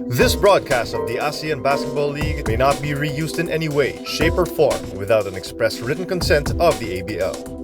This broadcast of the ASEAN Basketball League may not be reused in any way, shape, or form without an express written consent of the ABL.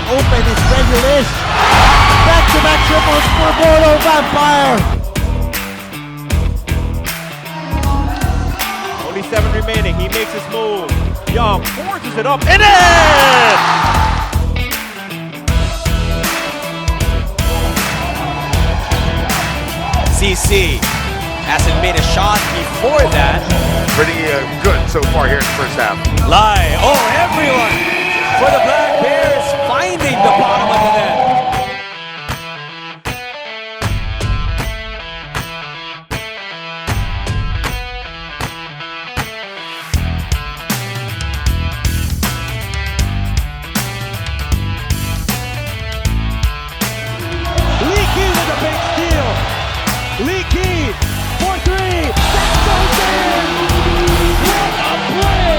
Open is Regulus. Back-to-back triples for Bodo Vampire. Only 7 remaining. He makes his move. Young forces it up and in! CC hasn't made a shot before that. Pretty good so far here in the first half. Lai. Oh, everyone for the Black Bears finding the bottom of the net. Leaky with a big steal. Leaky for 3. That goes in. What a play!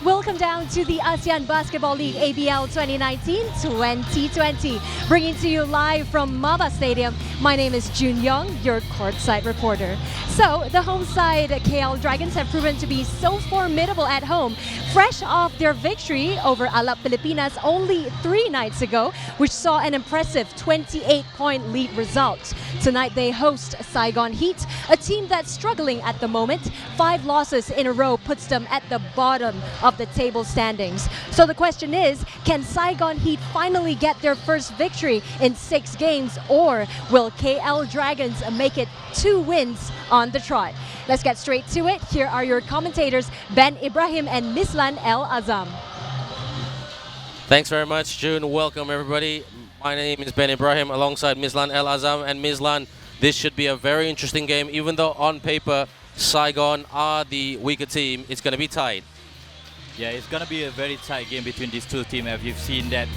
Welcome down to the ASEAN Basketball League ABL 2019-2020. Bringing to you live from Mava Stadium, my name is Jun Young, your courtside reporter. So, the home side KL Dragons have proven to be so formidable at home, fresh off their victory over Alap Pilipinas only 3 nights ago, which saw an impressive 28-point lead result. Tonight they host Saigon Heat, a team that's struggling at the moment. 5 losses in a row puts them at the bottom of the table standings. So the question is, can Saigon Heat finally get their first victory in 6 games, or will KL Dragons make it 2 wins on the trot? Let's get straight to it. Here are your commentators, Ben Ibrahim and Mislan El Azam. Thanks very much, June. Welcome, everybody. My name is Ben Ibrahim alongside Mislan El Azam. And Mislan, this should be a very interesting game. Even though on paper, Saigon are the weaker team, it's going to be tight. Yeah, it's going to be a very tight game between these two teams. As you've seen that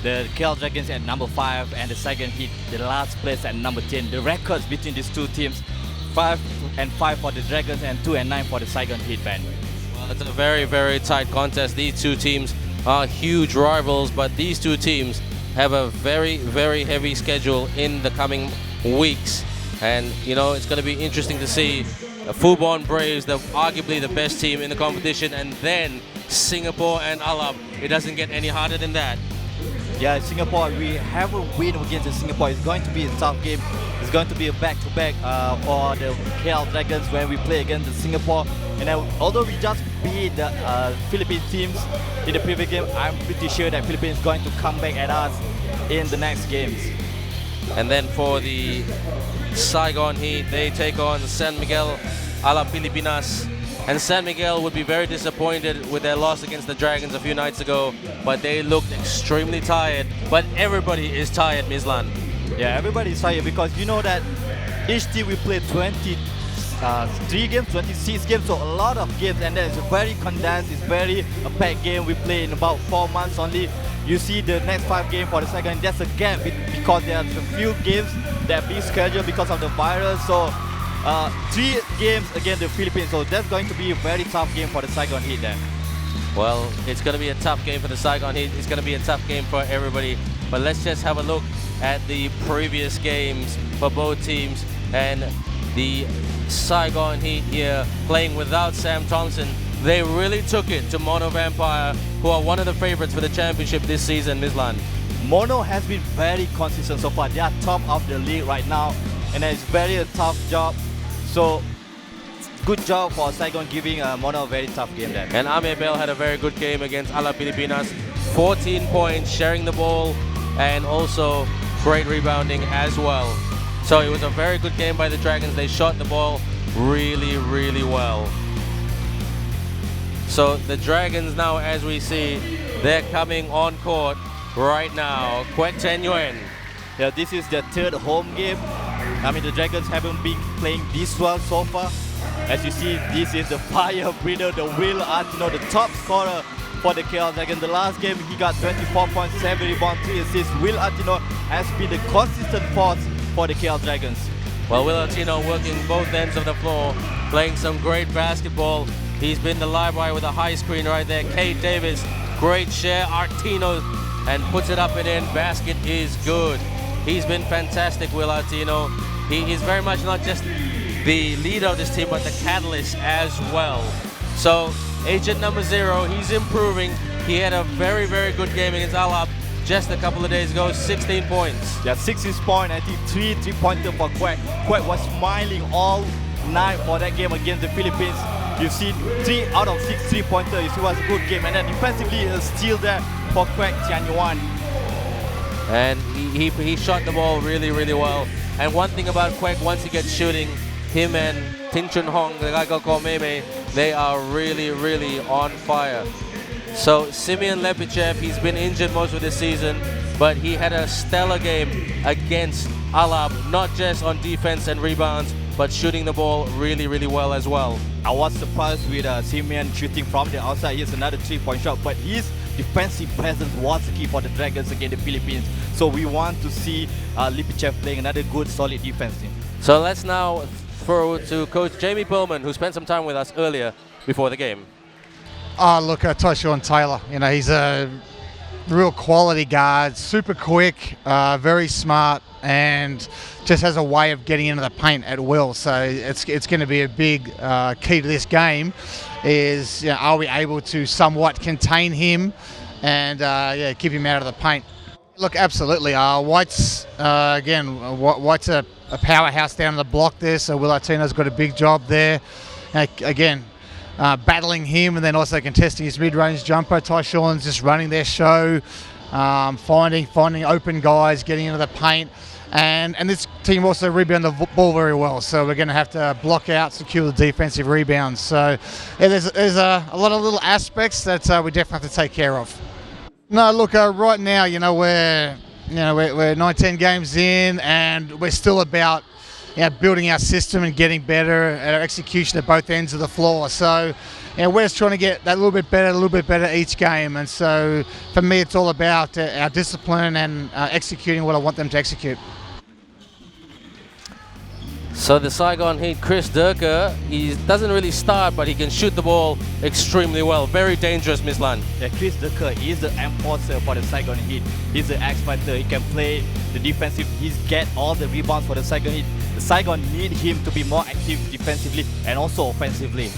the KL Dragons at number 5 and the Saigon Heat, the last place at number 10. The records between these two teams, 5-5 for the Dragons and 2-9 for the Saigon Heat, Ben. Well, it's a very, very tight contest. These two teams are huge rivals, but these two teams have a very, very heavy schedule in the coming weeks. And, you know, it's going to be interesting to see Phuban Braves, arguably the best team in the competition, and then Singapore and Alap. It doesn't get any harder than that. Yeah, Singapore, we have a win against Singapore. It's going to be a tough game. It's going to be a back-to-back for the KL Dragons when we play against Singapore. And although we just beat the Philippine teams in the previous game, I'm pretty sure that Philippines is going to come back at us in the next games. And then for the Saigon Heat, they take on San Miguel Alap Pilipinas. And San Miguel would be very disappointed with their loss against the Dragons a few nights ago, but they looked extremely tired. But everybody is tired, Mislan. Yeah, everybody is tired because you know that each team will play 23 games, 26 games, so a lot of games, and it's very condensed, it's very a packed game. We play in about 4 months only. You see the next 5 games for the second, that's a gap because there are a few games that are being scheduled because of the virus. So 3 games against the Philippines, so that's going to be a very tough game for the Saigon Heat then. Well, it's going to be a tough game for the Saigon Heat. It's going to be a tough game for everybody. But let's just have a look at the previous games for both teams. And the Saigon Heat here playing without Sam Thompson. They really took it to Mono Vampire, who are one of the favorites for the championship this season, Mislan. Mono has been very consistent so far. They are top of the league right now, and it's very a tough job. So good job for Saigon giving Mono a very tough game there. And Ame Bell had a very good game against Ala Pilipinas. 14 points, sharing the ball, and also great rebounding as well. So it was a very good game by the Dragons. They shot the ball really, really well. So the Dragons now, as we see, they're coming on court right now. Quek Ten Yuen. Yeah, this is their 3rd home game. I mean, the Dragons haven't been playing this well so far. As you see, this is the fire breather, the Will Artino, the top scorer for the KL Dragons. The last game, he got 24 points, 7 rebounds, 3 assists. Will Artino has been the consistent force for the KL Dragons. Well, Will Artino working both ends of the floor, playing some great basketball. He's been the live wire with a high screen right there. Kate Davis, great share. Artino, and puts it up and in. Basket is good. He's been fantastic, Will Artino. He is very much not just the leader of this team, but the catalyst as well. So, agent number 0, he's improving. He had a very, very good game against Alap just a couple of days ago, 16 points. Yeah, 16 points, I think 3 3-pointer for Quek. Quek was smiling all night for that game against the Philippines. You see 3 out of 6 3-pointer. You see it was a good game. And then defensively, a steal there for Quek Tian Yuan. And he shot the ball really, really well. And one thing about Quek, once he gets shooting, him and Tin Chun Hong, the guy called Meme, they are really, really on fire. So Simeon Lepichev, he's been injured most of the season, but he had a stellar game against Alap, not just on defense and rebounds, but shooting the ball really, really well as well. I was surprised with Simeon shooting from the outside. Here's another 3-point shot, but his defensive presence was the key for the Dragons against the Philippines. So we want to see Lepichev playing another good, solid defense team. So let's now throw to Coach Jamie Perlman, who spent some time with us earlier before the game. Look, Tyshawn Taylor, he's a real quality guard, super quick, very smart, and just has a way of getting into the paint at will. So it's going to be a big key to this game is, are we able to somewhat contain him and keep him out of the paint? Look, absolutely. White's, White's a powerhouse down the block there, so Will Artino's got a big job there. Battling him and then also contesting his mid-range jumper. Tyshawn's just running their show, finding open guys, getting into the paint. And this team also rebound the ball very well, so we're going to have to block out, secure the defensive rebounds. So there's a lot of little aspects that we definitely have to take care of. No, look, right now, we're 9-10 games in, and we're still about building our system and getting better at our execution at both ends of the floor. So, we're just trying to get that a little bit better each game. And so, for me, it's all about our discipline and executing what I want them to execute. So the Saigon Heat, Chris Durker, he doesn't really start, but he can shoot the ball extremely well. Very dangerous, Mislan. Yeah, Chris Durker is the enforcer for the Saigon Heat. He's the X-Factor. He can play the defensive. He's get all the rebounds for the Saigon Heat. The Saigon need him to be more active defensively and also offensively.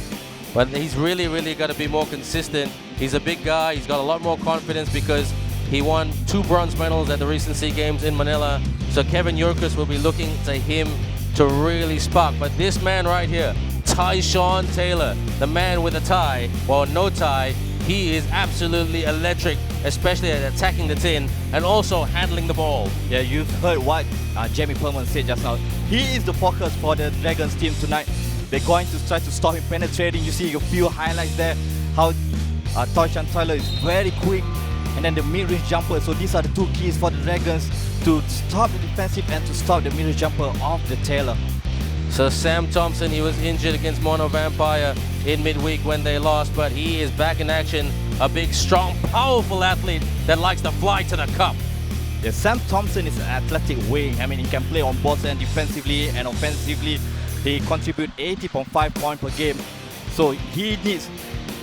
But he's really, really got to be more consistent. He's a big guy. He's got a lot more confidence because he won 2 bronze medals at the recent SEA Games in Manila. So Kevin Yurkus will be looking to him to really spark. But this man right here, Tyshawn Taylor, the man with a tie, or no tie, he is absolutely electric, especially at attacking the tin and also handling the ball. Yeah, you've heard what Jamie Perlman said just now. He is the focus for the Dragons team tonight. They're going to try to stop him penetrating. You see a few highlights there, how Tyshawn Taylor is very quick, and then the mid-range jumper. So these are the 2 keys for the Dragons to stop the defensive and to stop the mid-range jumper of the Taylor. So Sam Thompson, he was injured against Mono Vampire in midweek when they lost, but he is back in action. A big, strong, powerful athlete that likes to fly to the cup. Yeah, Sam Thompson is an athletic wing. I mean, he can play on both ends defensively and offensively. He contributes 80.5 points per game. So he needs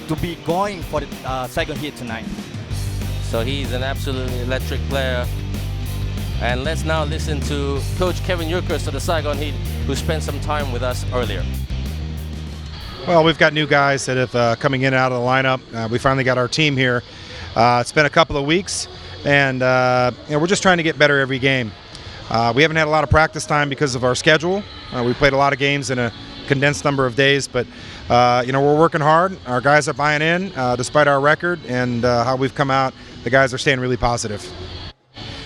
to be going for the Saigon Heat tonight. So he's an absolutely electric player. And let's now listen to Coach Kevin Yurkus of the Saigon Heat, who spent some time with us earlier. Well, we've got new guys that have coming in and out of the lineup. We finally got our team here. It's been a couple of weeks, and we're just trying to get better every game. We haven't had a lot of practice time because of our schedule. We played a lot of games in a condensed number of days, but we're working hard. Our guys are buying in despite our record and how we've come out. The guys are staying really positive.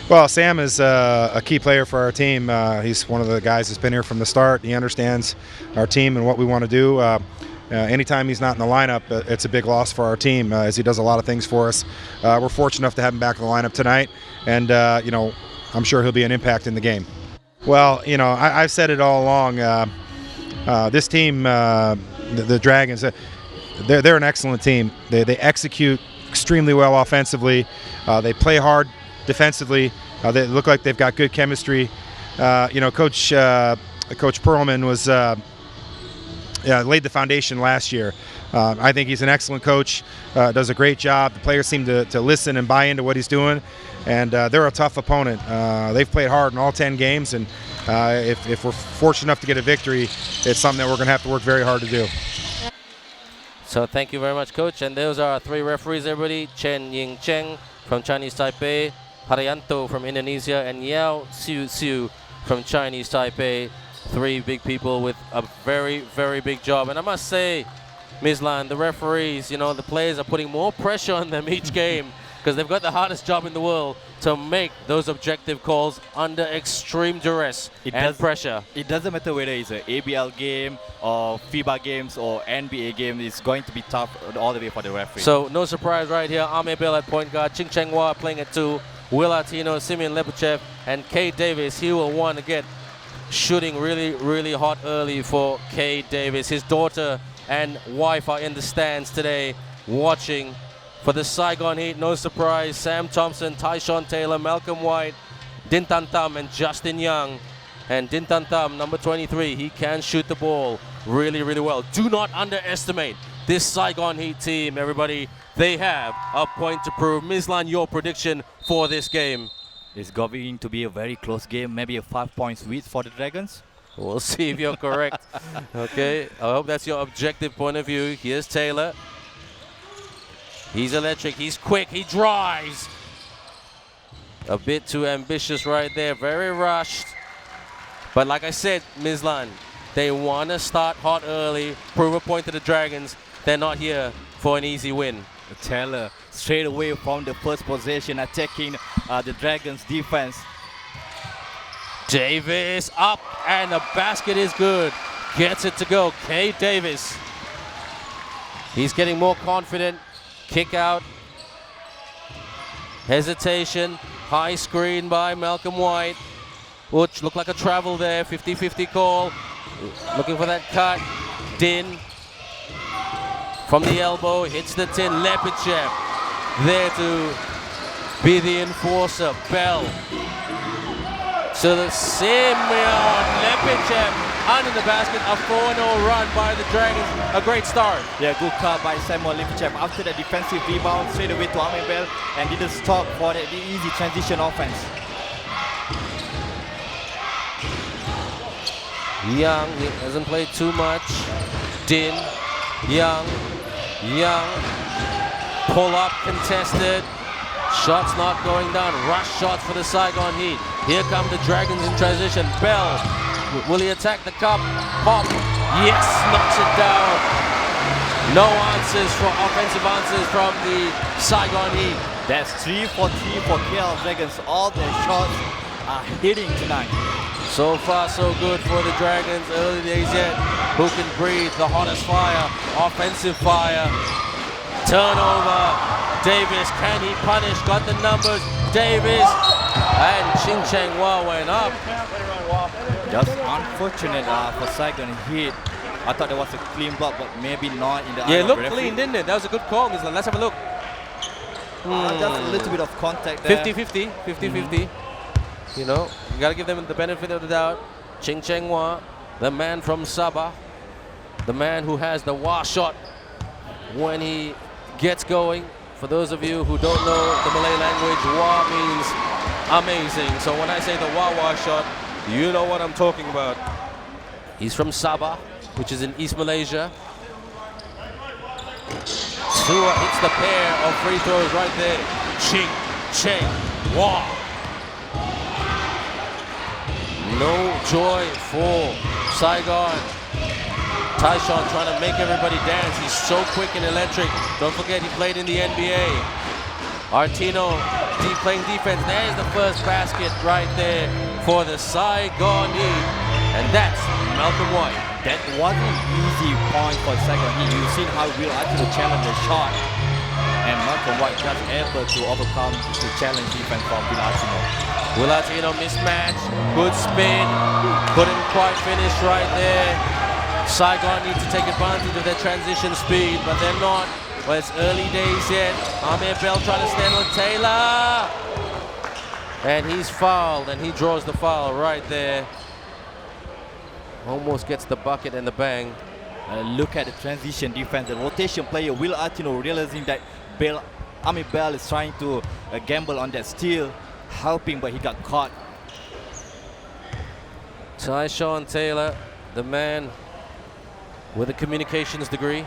Well, Sam is a key player for our team. He's one of the guys that's been here from the start. He understands our team and what we want to do. Anytime he's not in the lineup, it's a big loss for our team as he does a lot of things for us. We're fortunate enough to have him back in the lineup tonight, and I'm sure he'll be an impact in the game. Well, I've said it all along. This team, the Dragons, they're an excellent team. They execute extremely well offensively. They play hard defensively. They look like they've got good chemistry. Coach Perlman was laid the foundation last year. I think he's an excellent coach. Does a great job. The players seem to listen and buy into what he's doing, and they're a tough opponent. They've played hard in all 10 games, and if we're fortunate enough to get a victory, it's something that we're going to have to work very hard to do. So thank you very much, Coach. And those are our three referees, everybody. Chen Ying Cheng from Chinese Taipei, Harayanto from Indonesia, and Yao Siu from Chinese Taipei. Three big people with a very, very big job. And I must say, Ms. Lan, the referees, the players are putting more pressure on them each game because they've got the hardest job in the world to make those objective calls under extreme duress and pressure. It doesn't matter whether it's an ABL game or FIBA games or NBA game. It's going to be tough all the way for the referee. So no surprise right here. Ame Bell at point guard, Ching Cheng Hua playing at 2, Will Artino, Simeon Lepuchev, and Kay Davis. He will want to get shooting really, really hot early for Kay Davis. His daughter and wife are in the stands today watching for the Saigon Heat. No surprise, Sam Thompson, Tyshawn Taylor, Malcolm White, Din Tan Tam, and Justin Young. And Din Tan Tam, number 23, he can shoot the ball really, really well. Do not underestimate this Saigon Heat team, everybody. They have a point to prove. Ms. Lan, your prediction for this game? It's going to be a very close game, maybe a 5 points lead for the Dragons. We'll see if you're correct. Okay, I hope that's your objective point of view. Here's Taylor. He's electric, he's quick, he drives. A bit too ambitious right there, very rushed. But like I said, Ms. Lan, they want to start hot early, prove a point to the Dragons. They're not here for an easy win. Taylor straight away from the first possession attacking the Dragons defense. Davis up, and the basket is good. Gets it to go, Kay Davis. He's getting more confident. Kick out. Hesitation. High screen by Malcolm White. Which looked like a travel there. 50-50 call. Looking for that cut. Din. From the elbow. Hits the tin. Lepichev. There to be the enforcer. Bell. So the Simeon Lepichev under the basket, a 4-0 run by the Dragons. A great start. Yeah, good cut by Samuel Lepichev after the defensive rebound, straight away to Ame Bell, and didn't stop for the easy transition offense. Young, he hasn't played too much. Din, Young, pull up, contested. Shots not going down. Rush shots for the Saigon Heat. Here come the Dragons in transition. Bell, will he attack the cup? Pop, yes, knocks it down. No answers for offensive answers from the Saigon Heat. That's 3 for 3 for KL Dragons. All their shots are hitting tonight. So far, so good for the Dragons. Early days yet. Who can breathe? The hottest fire. Offensive fire. Turnover. Davis, can he punish? Got the numbers. Davis. And Ching Cheng Hua went up. Just unfortunate for Saigon Heat. I thought there was a clean block, but maybe not in the eye Yeah, it of looked the referee. clean, didn't it? That was a good call, Ms. Lan. Let's have a look. Just a little bit of contact there. 50-50. You know, you got to give them the benefit of the doubt. Ching Cheng Hua the man from Sabah, the man who has the wah shot when he gets going. For those of you who don't know the Malay language, wah means amazing. So when I say the wah shot, you know what I'm talking about. He's from Sabah, which is in East Malaysia. Tua hits the pair of free throws right there. Ching, Cheng, Wah. No joy for Saigon. Tyshawn trying to make everybody dance. He's so quick and electric. Don't forget he played in the NBA. Artino playing defense. There's the first basket right there for the Saigon Heat. And that's Malcolm White. That wasn't an easy point for Saigon Heat. You've seen how Will Artino challenge the shot. And Malcolm White just able to overcome the challenge defense from Will Artino. Will Artino mismatch. Good spin. Couldn't quite finish right there. Saigon needs to take advantage of their transition speed, but they're not. Well, it's early days yet. Amir Bell trying to stand with Taylor. And he's fouled, and he draws the foul right there. Almost gets the bucket and the bang. Look at the transition defense. The rotation player, Will Artino, realizing that Amir Bell is trying to gamble on that steal, helping, but he got caught. Tyshawn Taylor, the man with a communications degree.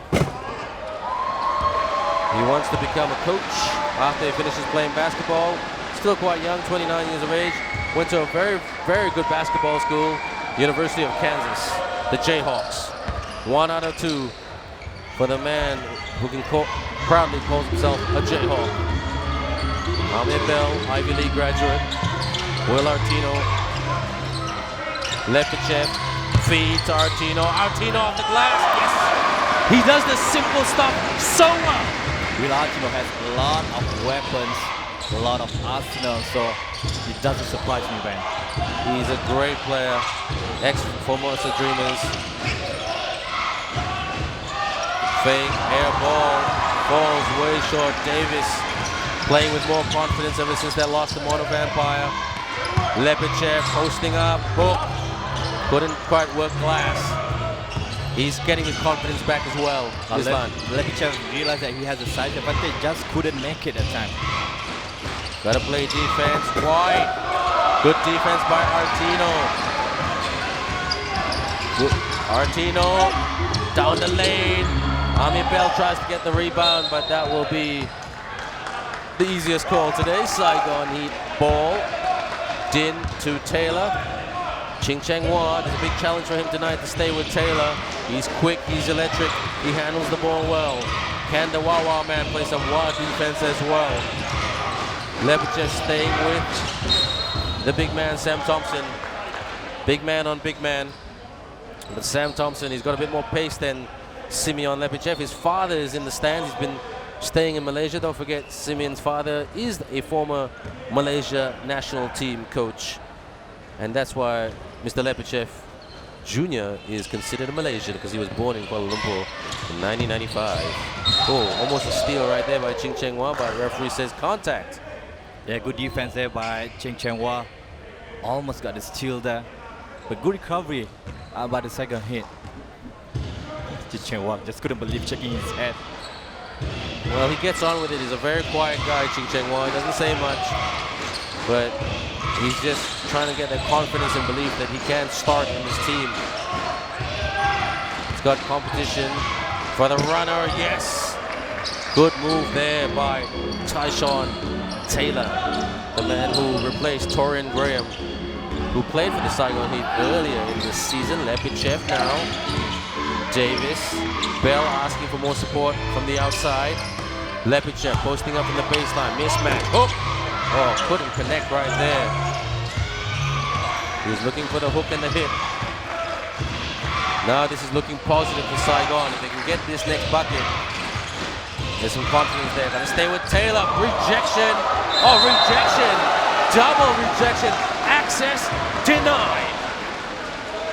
He wants to become a coach after he finishes playing basketball. Still quite young, 29 years of age. Went to a very, very good basketball school, University of Kansas, the Jayhawks. 1 out of 2 for the man who can proudly calls himself a Jayhawk. Amir Bell, Ivy League graduate. Will Artino, Lepichev, feed to Artino. Artino off the glass. Yes! He does the simple stuff so well. Will Artino has a lot of weapons, a lot of arsenal, so it doesn't surprise me, Ben. He's a great player. Ex-Formosa Dreamers. Fake air ball. Falls way short. Davis playing with more confidence ever since they lost to Mono Vampire. Lepichev posting up. Hook. Couldn't quite work glass. He's getting his confidence back as well. Lepichev realized that he has a size advantage, just couldn't make it at time. Gotta play defense. White. Good defense by Artino. Artino down the lane. Amir Bell tries to get the rebound, but that will be the easiest call today. Saigon Heat ball. Din to Taylor. Ching Cheng Wah, there's a big challenge for him tonight to stay with Taylor. He's quick, he's electric, he handles the ball well. Can the Wawa man play some Wah defense as well? Lepichev staying with the big man, Sam Thompson. Big man on big man. But Sam Thompson, he's got a bit more pace than Simeon Lepichev. His father is in the stands. He's been staying in Malaysia. Don't forget, Simeon's father is a former Malaysia national team coach. And that's why Mr. Lepichev Jr. is considered a Malaysian, because he was born in Kuala Lumpur in 1995. Oh, almost a steal right there by Ching Cheng Wah, but referee says contact. Yeah, good defense there by Ching Cheng Wah. Almost got the steal there. But good recovery by the second hit. Ching Cheng Wah just couldn't believe checking his head. Well, he gets on with it. He's a very quiet guy, Ching Cheng Wah. He doesn't say much, but he's just trying to get that confidence and belief that he can start in his team. He's got competition for the runner. Yes! Good move there by Tyshawn Taylor, the man who replaced Torian Graham, who played for the Saigon Heat earlier in this season. Lepichev now. Davis. Bell asking for more support from the outside. Lepichev posting up in the baseline. Mismatch. Hook! Oh, couldn't connect right there. He was looking for the hook and the hit. Now this is looking positive for Saigon. If they can get this next bucket, there's some confidence there. Gonna stay with Taylor. Rejection. Oh, rejection. Double rejection. Access denied.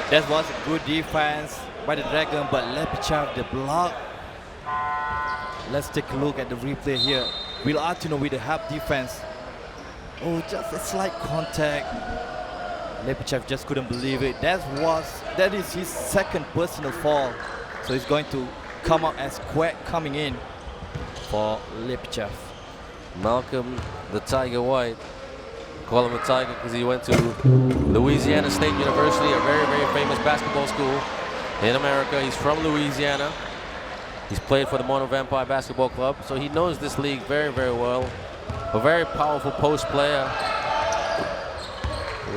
That was a good defense by the Dragon, but Lepichev the block. Let's take a look at the replay here. Will Artino with the half defense. Oh, just a slight contact. Lepichev just couldn't believe it. That is his second personal foul. So he's going to come up as Quack coming in for Lepichev. Malcolm the Tiger White, call him a Tiger because he went to Louisiana State University, a very, very famous basketball school in America. He's from Louisiana. He's played for the Mono Vampire Basketball Club, so he knows this league very, very well. A very powerful post player.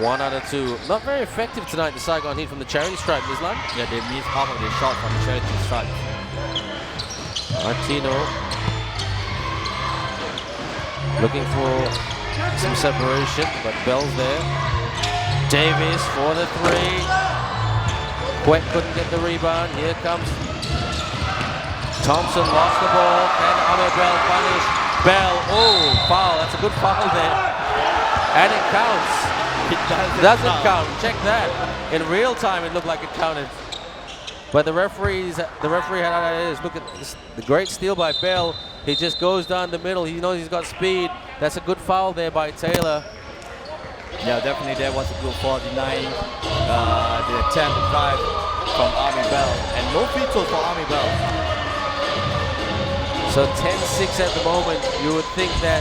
1 out of 2. Not very effective tonight, the Saigon Heat from the charity stripe, Mislan. Yeah, they missed half of their shot from the charity stripe. Artino looking for some separation, but Bell's there. Davis for the 3. Quet couldn't get the rebound. Here comes Thompson, lost the ball. Can Amir Bell punish? Bell, oh, foul. That's a good foul there. And it counts. It doesn't count. Check that. In real time, it looked like it counted. But the referee had his look at this, the great steal by Bell. He just goes down the middle. He knows he's got speed. That's a good foul there by Taylor. Yeah, definitely that was a good foul, denying the attempt to drive from Amir Bell. And no free throw for Amir Bell. So 10-6 at the moment. You would think that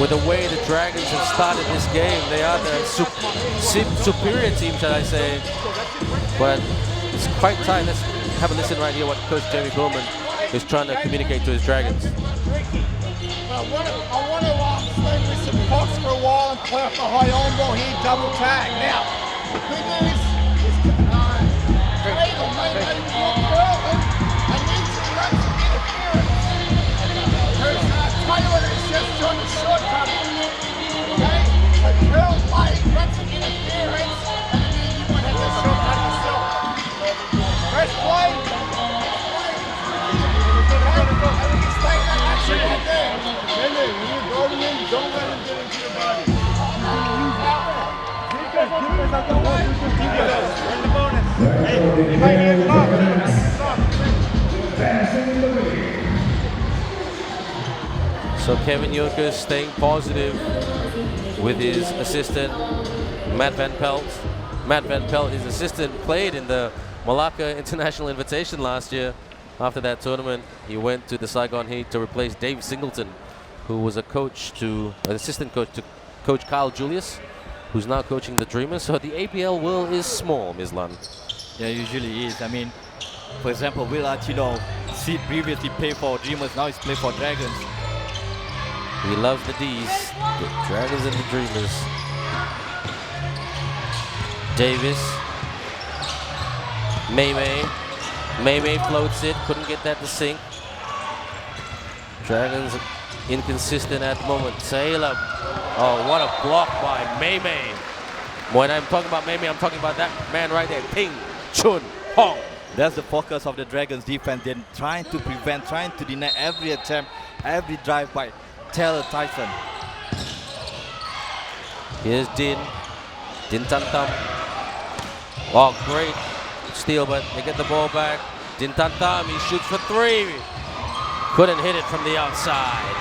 with the way the Dragons have started this game, they are the superior team, shall I say. But it's quite tight. Let's have a listen right here what Coach Jamie Bowman is trying to communicate to his Dragons. I want to stay with some box for a while and play off the high on ball here, double tag. Now, the good news is Taylor may be more curling and needs to run some interference. There's Taylor is just trying to shortcut it. Okay? So curl play, run some interference, and then you might have to shortcut yourself. Press play. Don't let him get into your body. Where's the bonus? Hey, right hand up. So Kevin Jokic staying positive with his assistant, Matt Van Pelt. Matt Van Pelt, his assistant, played in the Malacca International Invitation last year. After that tournament, he went to the Saigon Heat to replace Dave Singleton, who was an assistant coach to Coach Kyle Julius, who's now coaching the Dreamers. So the APL world is small, Mislan. Yeah, usually is. I mean, for example, Will Artino, Sid previously played for Dreamers, now he's playing for Dragons. He loves the D's, the Dragons and the Dreamers. Davis, May floats it, couldn't get that to sink. Dragons inconsistent at the moment. Taylor, oh, what a block by May. When I'm talking about May, I'm talking about that man right there, Ping Chun Hong. That's the focus of the Dragons defense. They're trying to prevent, trying to deny every attempt, every drive by Taylor Tyson. Here's Din Tan Tam. Oh, great steal, but they get the ball back. Din Tan Tam, he shoots for 3. Couldn't hit it from the outside.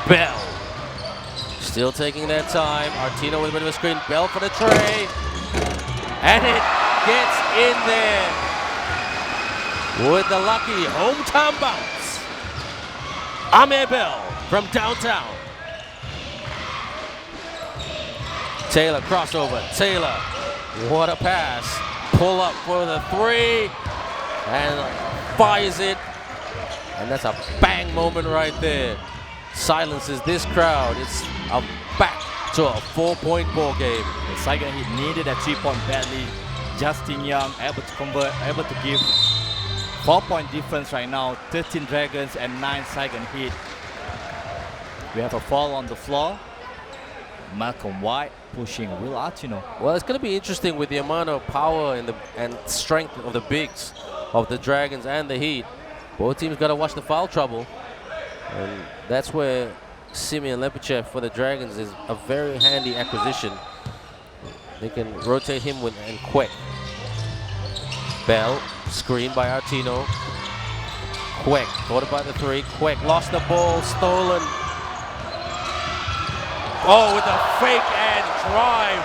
Bell still taking their time. Artino with a bit of a screen. Bell for the tray. And it gets in there with the lucky hometown bounce. Amir Bell from downtown. Taylor crossover. Taylor, what a pass. Pull up for the 3 and fires it. And that's a bang moment right there. Silences this crowd. It's back to a 4-point ball game. The Saigon Heat needed a 3-point badly. Justin Young able to convert, able to give 4-point difference right now. 13 Dragons and 9 Saigon Heat. We have a foul on the floor. Malcolm White pushing Will Artino. Well, it's going to be interesting with the amount of power and strength of the bigs of the Dragons and the Heat. Both teams got to watch the foul trouble. And that's where Simeon Lepichev for the Dragons is a very handy acquisition. They can rotate him with and Quek. Bell, screened by Artino. Quek, caught it by the 3. Quek lost the ball, stolen. Oh, with a fake and drive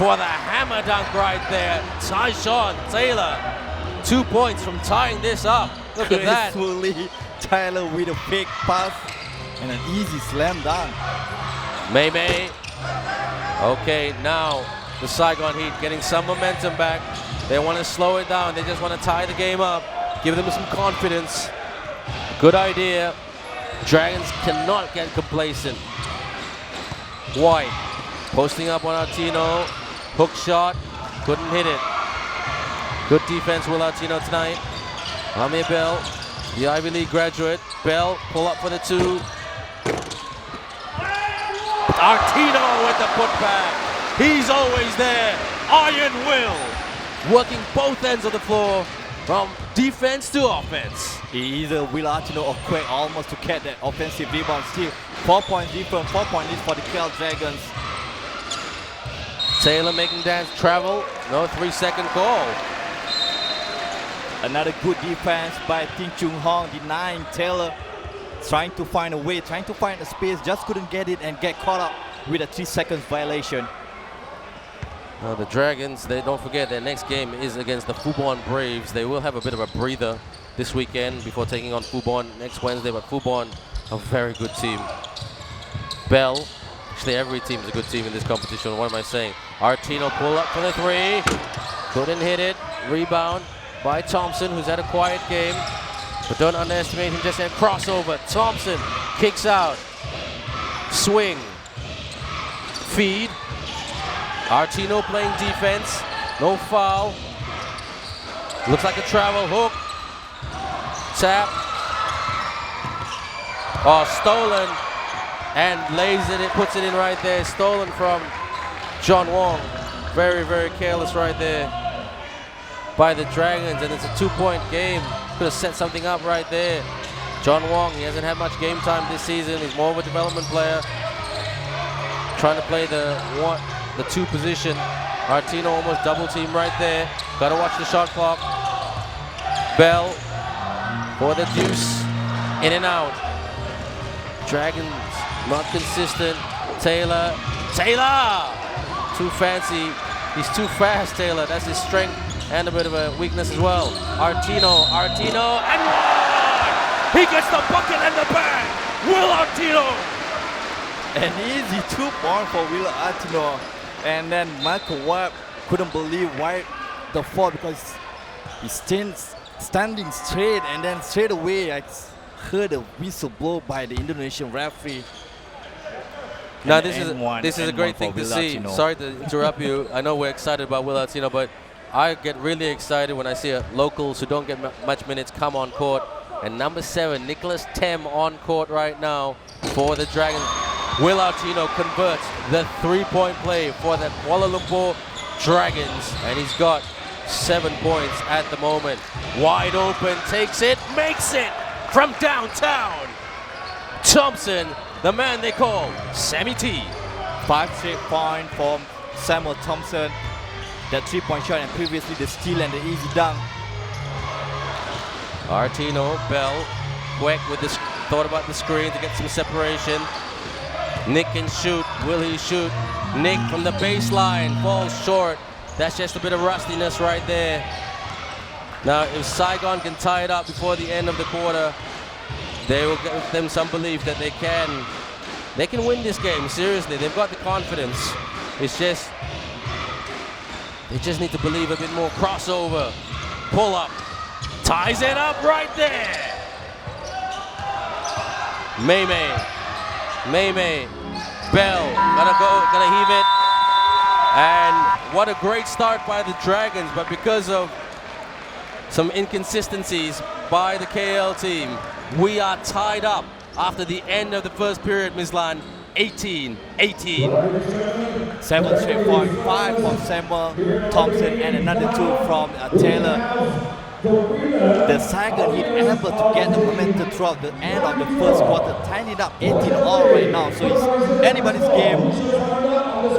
for the hammer dunk right there. Tyshawn Taylor, 2 points from tying this up. Look at that. Gracefully, Tyler with a big pass and an easy slam dunk. May. Okay, now the Saigon Heat getting some momentum back. They want to slow it down. They just want to tie the game up, give them some confidence. Good idea. Dragons cannot get complacent. White posting up on Artino. Hook shot, couldn't hit it. Good defense, Will Artino tonight. Amir Bell, the Ivy League graduate. Bell, pull up for the 2. Artino with the putback. He's always there. Iron Will, working both ends of the floor from defense to offense. Either Will Artino or Quake almost to catch that offensive rebound steal. 4-point difference, 4-point lead for the KL Dragons. Taylor making dance travel. No 3-second call. Another good defense by Ting Chung Hong, denying Taylor. Trying to find a way, trying to find a space, just couldn't get it and get caught up with a 3 seconds violation. Now the Dragons, they don't forget their next game is against the Fubon Braves. They will have a bit of a breather this weekend before taking on Fubon next Wednesday, but Fubon, a very good team. Bell, actually every team is a good team in this competition, what am I saying? Artino pull up for the 3, couldn't hit it, rebound by Thompson, who's had a quiet game, but don't underestimate him, just had crossover. Thompson kicks out, swing, feed. Artino playing defense, no foul. Looks like a travel hook. Tap. Oh, stolen. And lays it, puts it in right there. Stolen from John Wong. Very, very careless right there by the Dragons. And it's a 2-point game. Could have set something up right there. John Wong, he hasn't had much game time this season. He's more of a development player. Trying to play the 2 position. Artino almost double team right there. Gotta watch the shot clock. Bell for the deuce. In and out. Dragons not consistent. Taylor. Too fancy. He's too fast, Taylor. That's his strength and a bit of a weakness as well. Artino, and one! He gets the bucket and the bag. Will Artino. An easy 2-point for Will Artino. And then Michael Webb couldn't believe why the fall, because he's standing straight, and then straight away I heard a whistle blow by the Indonesian referee. Now this is a great thing to see. Sorry to interrupt you. I know we're excited about Will Artino, but I get really excited when I see locals who don't get much minutes come on court. And number 7, Nicholas Tem on court right now for the Dragons. Will Artino converts the 3-point play for the Kuala Lumpur Dragons, and he's got 7 points at the moment. Wide open, takes it, makes it from downtown. Thompson, the man they call Sammy T. 5 straight points from Samuel Thompson. That 3-point shot, and previously the steal and the easy dunk. Artino, Bell, quick with this, thought about the screen to get some separation. Nick can shoot. Will he shoot? Nick from the baseline falls short. That's just a bit of rustiness right there. Now, if Saigon can tie it up before the end of the quarter, they will give them some belief that they can win this game. Seriously, they've got the confidence. It's just they just need to believe a bit more. Crossover, pull up, ties it up right there. May, Bell, gonna heave it. And what a great start by the Dragons, but because of some inconsistencies by the KL team, we are tied up after the end of the first period, Mislan, 18-18. 7 straight points, 5 from Samuel Thompson and another 2 from Taylor. The Saigon Heat able to get the momentum throughout the end of the first quarter, tying it up 18-all right now. So it's anybody's game.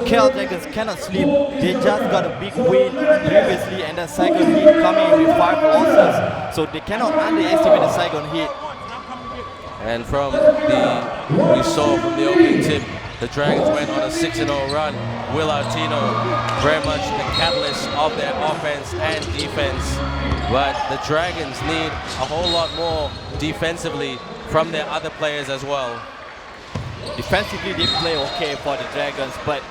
KL Dragons cannot sleep. They just got a big win previously, and then Saigon Heat coming in with 5 losses. So they cannot underestimate the Saigon Heat. And from we saw from the opening tip the Dragons went on a 6-0 run. Will Artino, very much the catalyst of their offense and defense. But the Dragons need a whole lot more defensively from their other players as well. Defensively, they play okay for the Dragons, but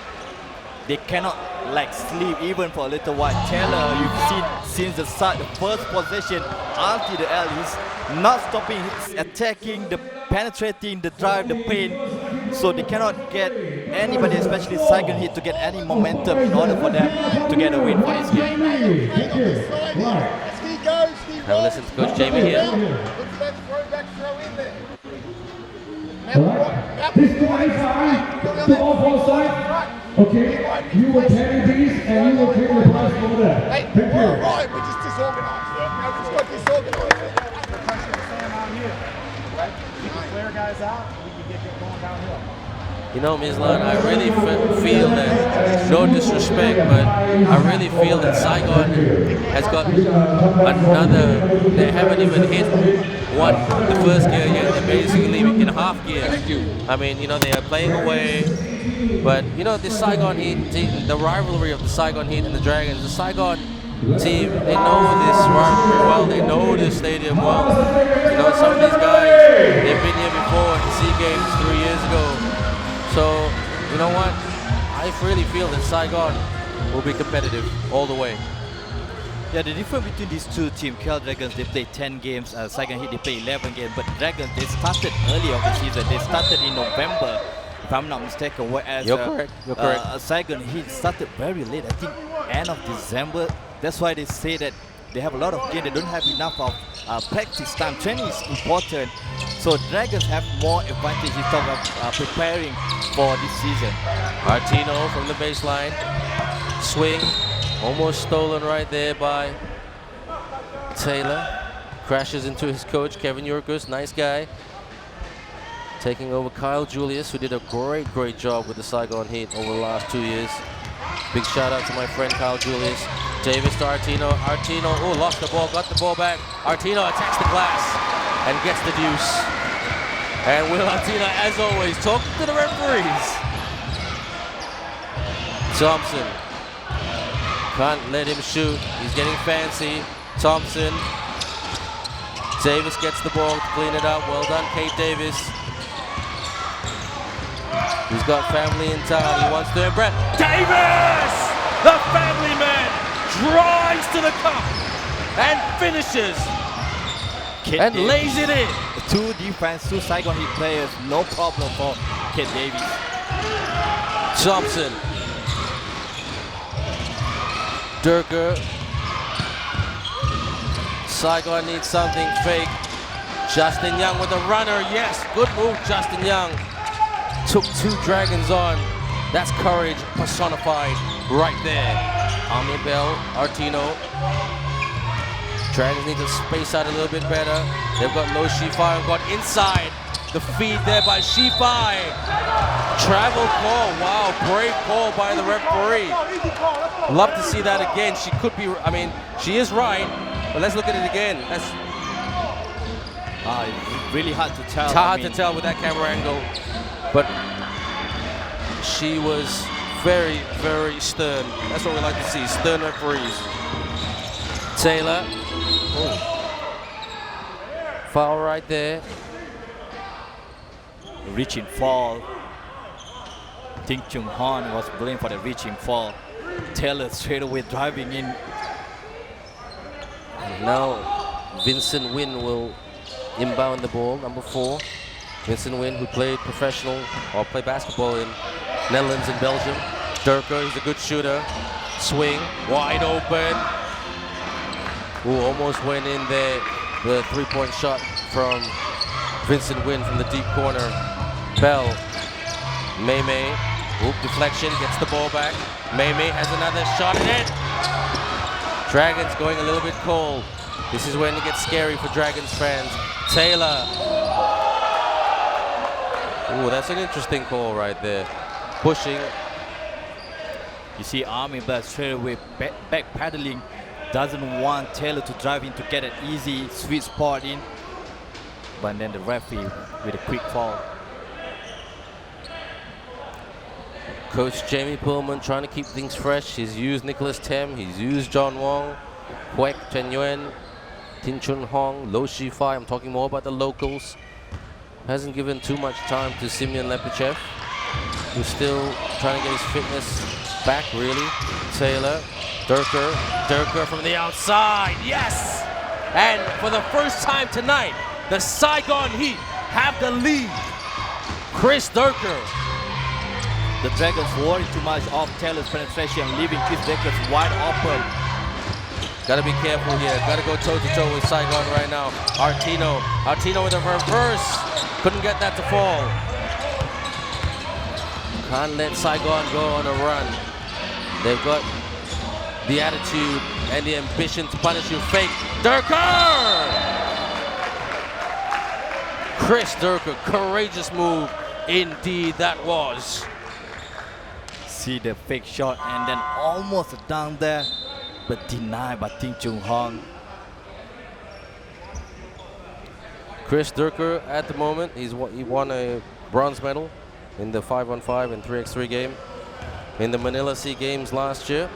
they cannot like sleep even for a little while. Taylor, you've seen since the start, the first possession, until the L, he's not stopping, he's attacking, the penetrating, the drive, the paint. So they cannot get anybody, especially Saigon Heat, to get any momentum in order for them to get a win for this game. Have a listen to Coach Jamie here. This 25 to all both sides. Okay, you will carry these and you will carry the prize over there. Hey, Thank we're you. right, we're just disorganized. We just got disorganized. Keep the flare guys out, we can get going downhill. You know, Mislan, I really feel that, no disrespect, but I really feel that Saigon has got another, they haven't even hit the first gear yet. They're basically in half gear. I mean, you know, they are playing away, but, you know, this Saigon Heat team, the rivalry of the Saigon Heat and the Dragons, the Saigon team, they know this rivalry well, they know this stadium well. You know, some of these guys, they've been here before in SEA Games 3 years ago. So, you know what? I really feel that Saigon will be competitive all the way. Yeah, the difference between these two teams, KL Dragons, they play 10 games, Saigon Heat, they play 11 games, but Dragons, they started early of the season. They started in November, if I'm not mistaken, whereas You're correct. Saigon Heat started very late, I think end of December. That's why they say that they have a lot of games, they don't have enough of practice time. Training is important, so Dragons have more advantage in terms of preparing for this season. Artino from the baseline, swing, almost stolen right there by Taylor. Crashes into his coach, Kevin Yurkus, nice guy. Taking over Kyle Julius, who did a great job with the Saigon Heat over the last 2 years. Big shout out to my friend Kyle Julius. Davis to Artino. Artino, oh, lost the ball, got the ball back. Artino attacks the glass and gets the deuce. And Will Artino, as always, talking to the referees. Thompson. Can't let him shoot. He's getting fancy. Thompson. Davis gets the ball to clean it up. Well done, Kate Davis. He's got family in town. He wants to impress. Davis! The family man drives to the cup and finishes and lays it in. Two defense, two Saigon Heat players, no problem for Kate Davis. Thompson. Durker. Saigon needs something fake. Justin Young with a runner. Yes, good move, Justin Young. Took two Dragons on. That's courage personified right there. Amir Bell, Artino. Dragons need to space out a little bit better. They've got low Shifai and got inside. The feed there by Shifai. Travel call. Wow, brave call by the referee. Love to see that again. She could be, I mean, she is right, but let's look at it again. That's really hard to tell. It's hard to tell with that camera angle, but she was very stern. That's what we like to see, stern referees. Taylor. Foul right there. Reaching fall. Ting Chung Han was blamed for the reaching fall. Taylor straight away driving in. And now Vincent Nguyen will inbound the ball, number 4. Vincent Nguyen, who played professional or played basketball in Netherlands and Belgium. Durker, he's a good shooter. Swing, wide open. Ooh, almost went in there. The three-point shot from Vincent Nguyen from the deep corner. Bell, May. Oop, deflection, gets the ball back. May has another shot in it. Dragons going a little bit cold. This is when it gets scary for Dragons fans. Taylor. Ooh, that's an interesting call right there. Pushing. You see Army Bell straight away back paddling. Doesn't want Taylor to drive in to get an easy sweet spot in. But then the referee with a quick foul. Coach Jamie Pullman trying to keep things fresh. He's used Nicholas Tem, he's used John Wong, Kwek Chen Yuen, Tin Chun Hong, Lo Shi Fai. I'm talking more about the locals. Hasn't given too much time to Simeon Lepichev, who's still trying to get his fitness back, really. Taylor, Durker from the outside, yes! And for the first time tonight, the Saigon Heat have the lead. Chris Durker. The Dragons worry too much of Taylor's penetration, leaving Chris Durker wide open. Gotta be careful here. Gotta go toe-to-toe with Saigon right now. Artino with a reverse. Couldn't get that to fall. Can't let Saigon go on a run. They've got the attitude and the ambition to punish you. Fake. Durker! Chris Durker, courageous move indeed that was. See the fake shot and then almost down there, but denied by Tin Chun Hong. Chris Durker at the moment, he won a bronze medal in the 5-on-5 and 3x3 game in the Manila Sea Games last year.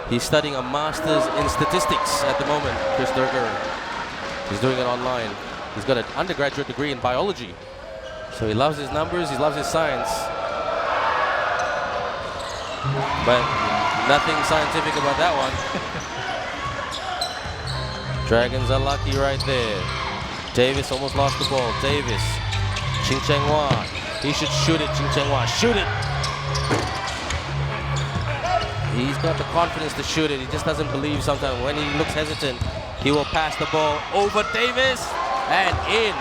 He's studying a master's in statistics at the moment, Chris Durker. He's doing it online. He's got an undergraduate degree in biology. So he loves his numbers, he loves his science. But nothing scientific about that one. Dragons are lucky right there. Davis almost lost the ball. Davis. Ching Cheng Hua. He should shoot it, Ching Cheng Hua. Shoot it! He's got the confidence to shoot it. He just doesn't believe sometimes. When he looks hesitant, he will pass the ball over Davis and in.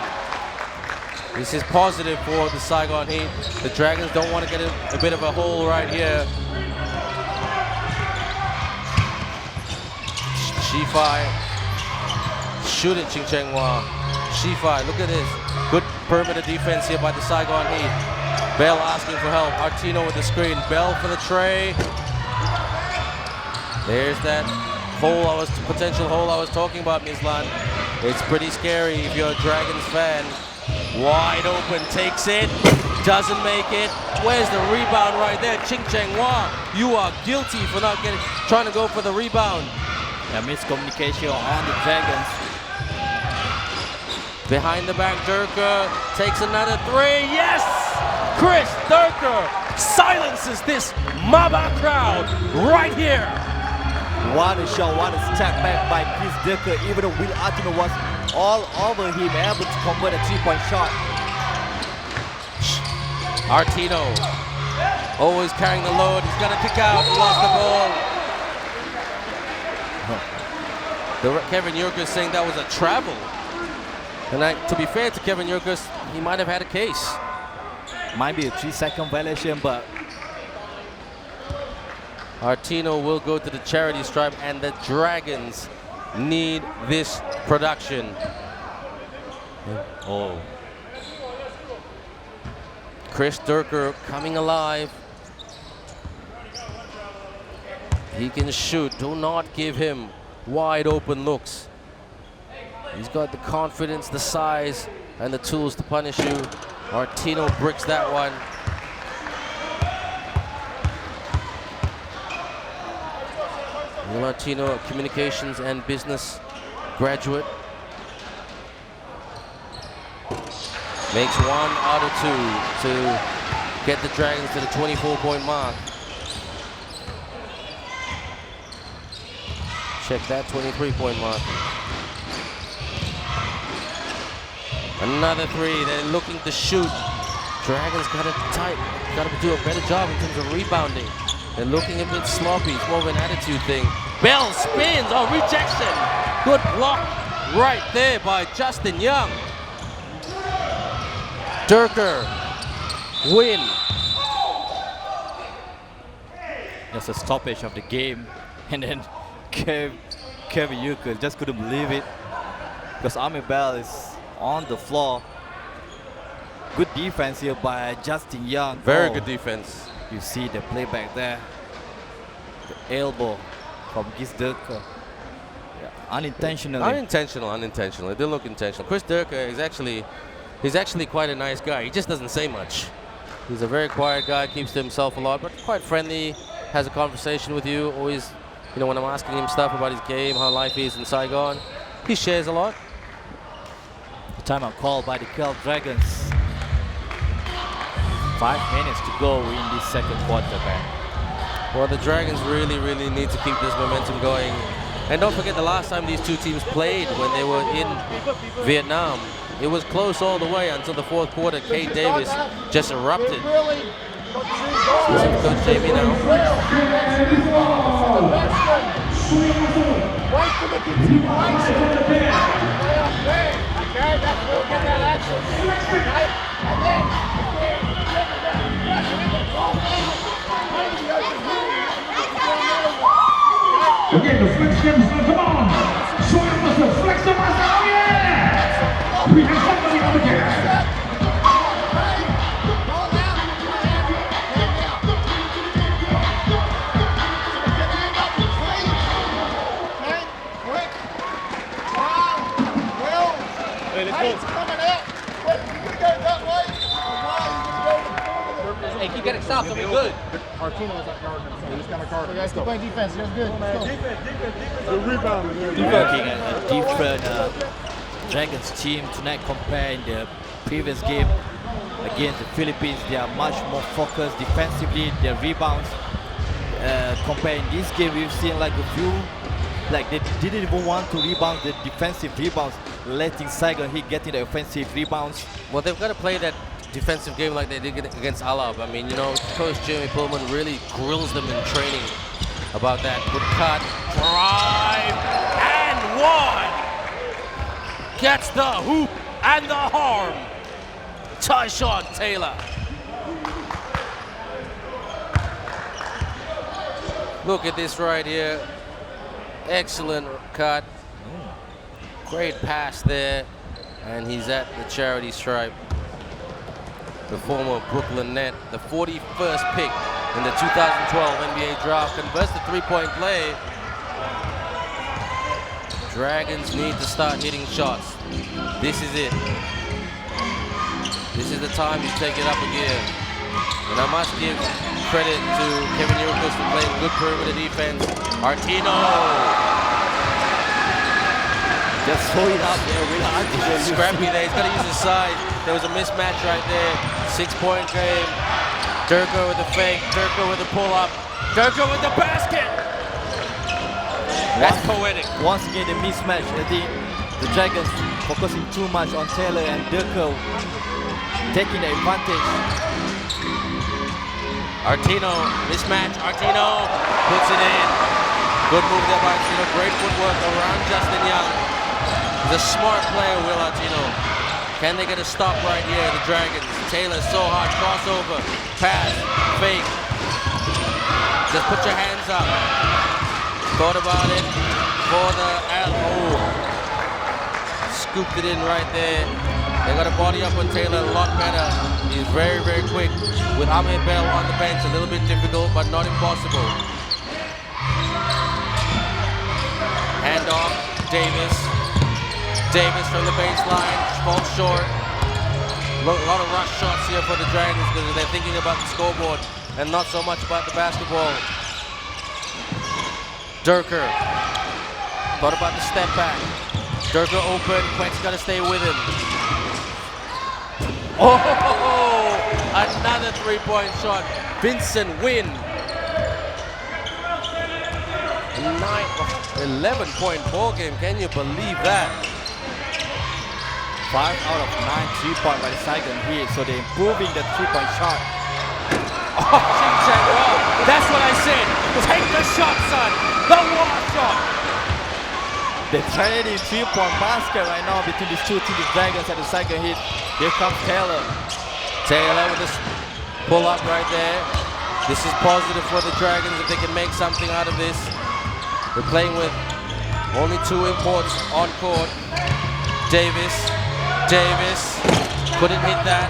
This is positive for the Saigon Heat. The Dragons don't want to get a bit of a hole right here. Shifai. Shoot it, Ching Cheng Hua. Shifai, look at this. Good perimeter defense here by the Saigon Heat. Bell asking for help. Artino with the screen. Bell for the tray. There's that hole potential hole I was talking about, Mislan. It's pretty scary if you're a Dragons fan. Wide open, takes it, doesn't make it. Where's the rebound right there? Ching Cheng Hua, you are guilty for not trying to go for the rebound. A miscommunication on the Dragons. Behind the back, Durker takes another three. Yes! Chris Durker silences this Maba crowd right here. What a shot, what a step back by Chris Durker, even though Will Artino was all over him, able to convert a 3-point shot. Artino, always carrying the load. He's gonna kick out, he lost the ball. Kevin Yurkus saying that was a travel. And to be fair to Kevin Yurkus, he might have had a case. Might be a 3-second violation, but Artino will go to the charity stripe, and the Dragons need this production. Oh. Chris Durker coming alive. He can shoot. Do not give him wide open looks. He's got the confidence, the size, and the tools to punish you. Artino bricks that one. Will Artino, communications and business graduate. Makes 1 out of 2 to get the Dragons to the 24-point mark. Check that 23-point mark. Another three, they're looking to shoot. Dragons gotta do a better job in terms of rebounding. They're looking a bit sloppy, it's more of an attitude thing. Bell spins, oh, rejection. Good block right there by Justin Young. Durker, win. Just a stoppage of the game. And then Kevin Yurkus just couldn't believe it. Because Amir Bell is on the floor. Good defense here by Justin Young. Very good defense. You see the playback there. The elbow from Chris Durker. Yeah, unintentionally. Unintentional. It didn't look intentional. Chris Durker is actually quite a nice guy. He just doesn't say much. He's a very quiet guy, keeps to himself a lot, but quite friendly, has a conversation with you. Always, you know, when I'm asking him stuff about his game, how life is in Saigon, he shares a lot. Timeout called by the KL Dragons. 5 minutes to go in this second quarter, man. Well, the Dragons really, really need to keep this momentum going. And don't forget the last time these two teams played when they were in Vietnam. It was close all the way until the fourth quarter. Kate Davis just erupted. Coach Jamie now. Again, the flex muscle, come on! Show your muscle, flex the muscle, oh yeah! We have somebody on the gas. Hey, keep getting stopped, it'll be good. Artino's at guard now, so he's got a guard. Guys, keep playing defense. That's good. Good rebound. Looking at a different Dragons team tonight compared in the previous game against the Philippines. They are much more focused defensively. Their rebounds compared in this game, we've seen like a few, like they didn't even want to rebound the defensive rebounds, letting Saigon Heat getting the offensive rebounds. Well, they've got to play that defensive game like they did against Alab. I mean, you know, Coach Jamie Pullman really grills them in training about that. Good cut, drive, and one! Gets the hoop and the harm. Tyshawn Taylor. Look at this right here. Excellent cut. Great pass there. And he's at the charity stripe. The former Brooklyn Net, the 41st pick in the 2012 NBA draft, converts the three-point play. Dragons need to start hitting shots. This is it. This is the time you take it up a gear. And I must give credit to Kevin Yurkus for playing good perimeter defense. Artino! Just throw it out there, really scrappy there, he's got to use his size. There was a mismatch right there. 6-point game. Durko with the fake, Durko with the pull-up, Durko with the basket! That's poetic. Once again, the mismatch. I think the Dragons focusing too much on Taylor and Durko taking the advantage. Artino, mismatch, Artino puts it in. Good move there by Artino, great footwork around Justin Young. He's a smart player, Will Artino. Can they get a stop right here, the Dragons? Taylor so hard, crossover, pass, fake. Just put your hands up. Thought about it for the scooped it in right there. They got a body up on Taylor a lot better. He's very, very quick. With Ahmed Bell on the bench, a little bit difficult, but not impossible. Hand off, Davis. Davis from the baseline, falls short. A lot of rush shots here for the Dragons because they're thinking about the scoreboard and not so much about the basketball. Durker, thought about the step back. Durker open, Queck's got to stay with him. Oh, another three-point shot. Vincent Wynn. 11-point ball game, can you believe that? 5 out of 9 3-point by the Saigon Heat, so they're improving the 3-point shot. Oh, Ching Chang, well, that's what I said. Take the shot, son. The wall shot. They're trading 3-point basket right now between these two teams, the Dragons and the Saigon Heat. Here comes Taylor. Taylor with this pull up right there. This is positive for the Dragons if they can make something out of this. They're playing with only 2 imports on court. Davis couldn't hit that.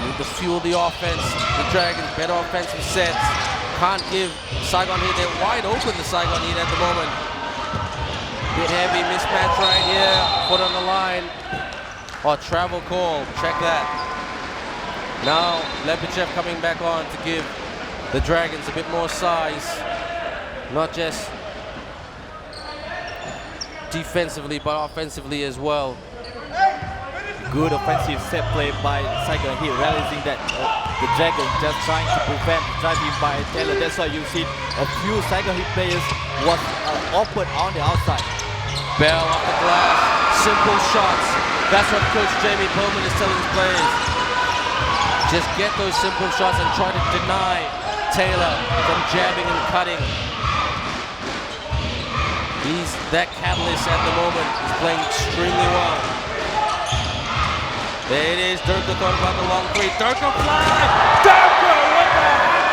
Need to fuel the offense. The Dragons, better offensive sets. Can't give Saigon Heat, they're wide open, the Saigon Heat at the moment. Bit heavy mismatch right here, foot on the line. or travel call. Check that. Now Lebechev coming back on to give the Dragons a bit more size, not just defensively but offensively as well. Good offensive set play by Saigon Heat, realizing that the Dragons just trying to prevent driving by Taylor. That's why you see a few Saigon Heat players was open on the outside. Bell off the glass, simple shots. That's what Coach Jamie Bowman is telling his players. Just get those simple shots and try to deny Taylor from jabbing and cutting. That catalyst at the moment is playing extremely well. There it is, Durka thought about the long three. Durka fly! Durka with the hammer!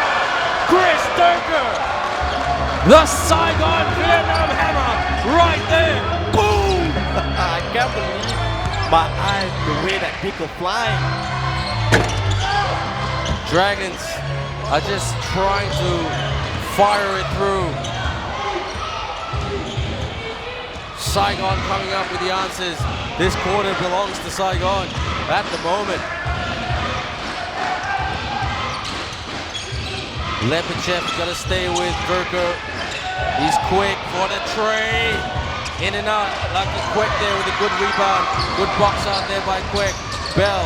Chris Durka! The Saigon Vietnam hammer right there! Boom! I can't believe my eyes, the way that pick are flying. Dragons are just trying to fire it through. Saigon coming up with the answers. This quarter belongs to Saigon at the moment. Lepachev's got to stay with Durka. He's quick for the tray. In and out, lucky Quick there with a good rebound. Good box out there by Quick. Bell,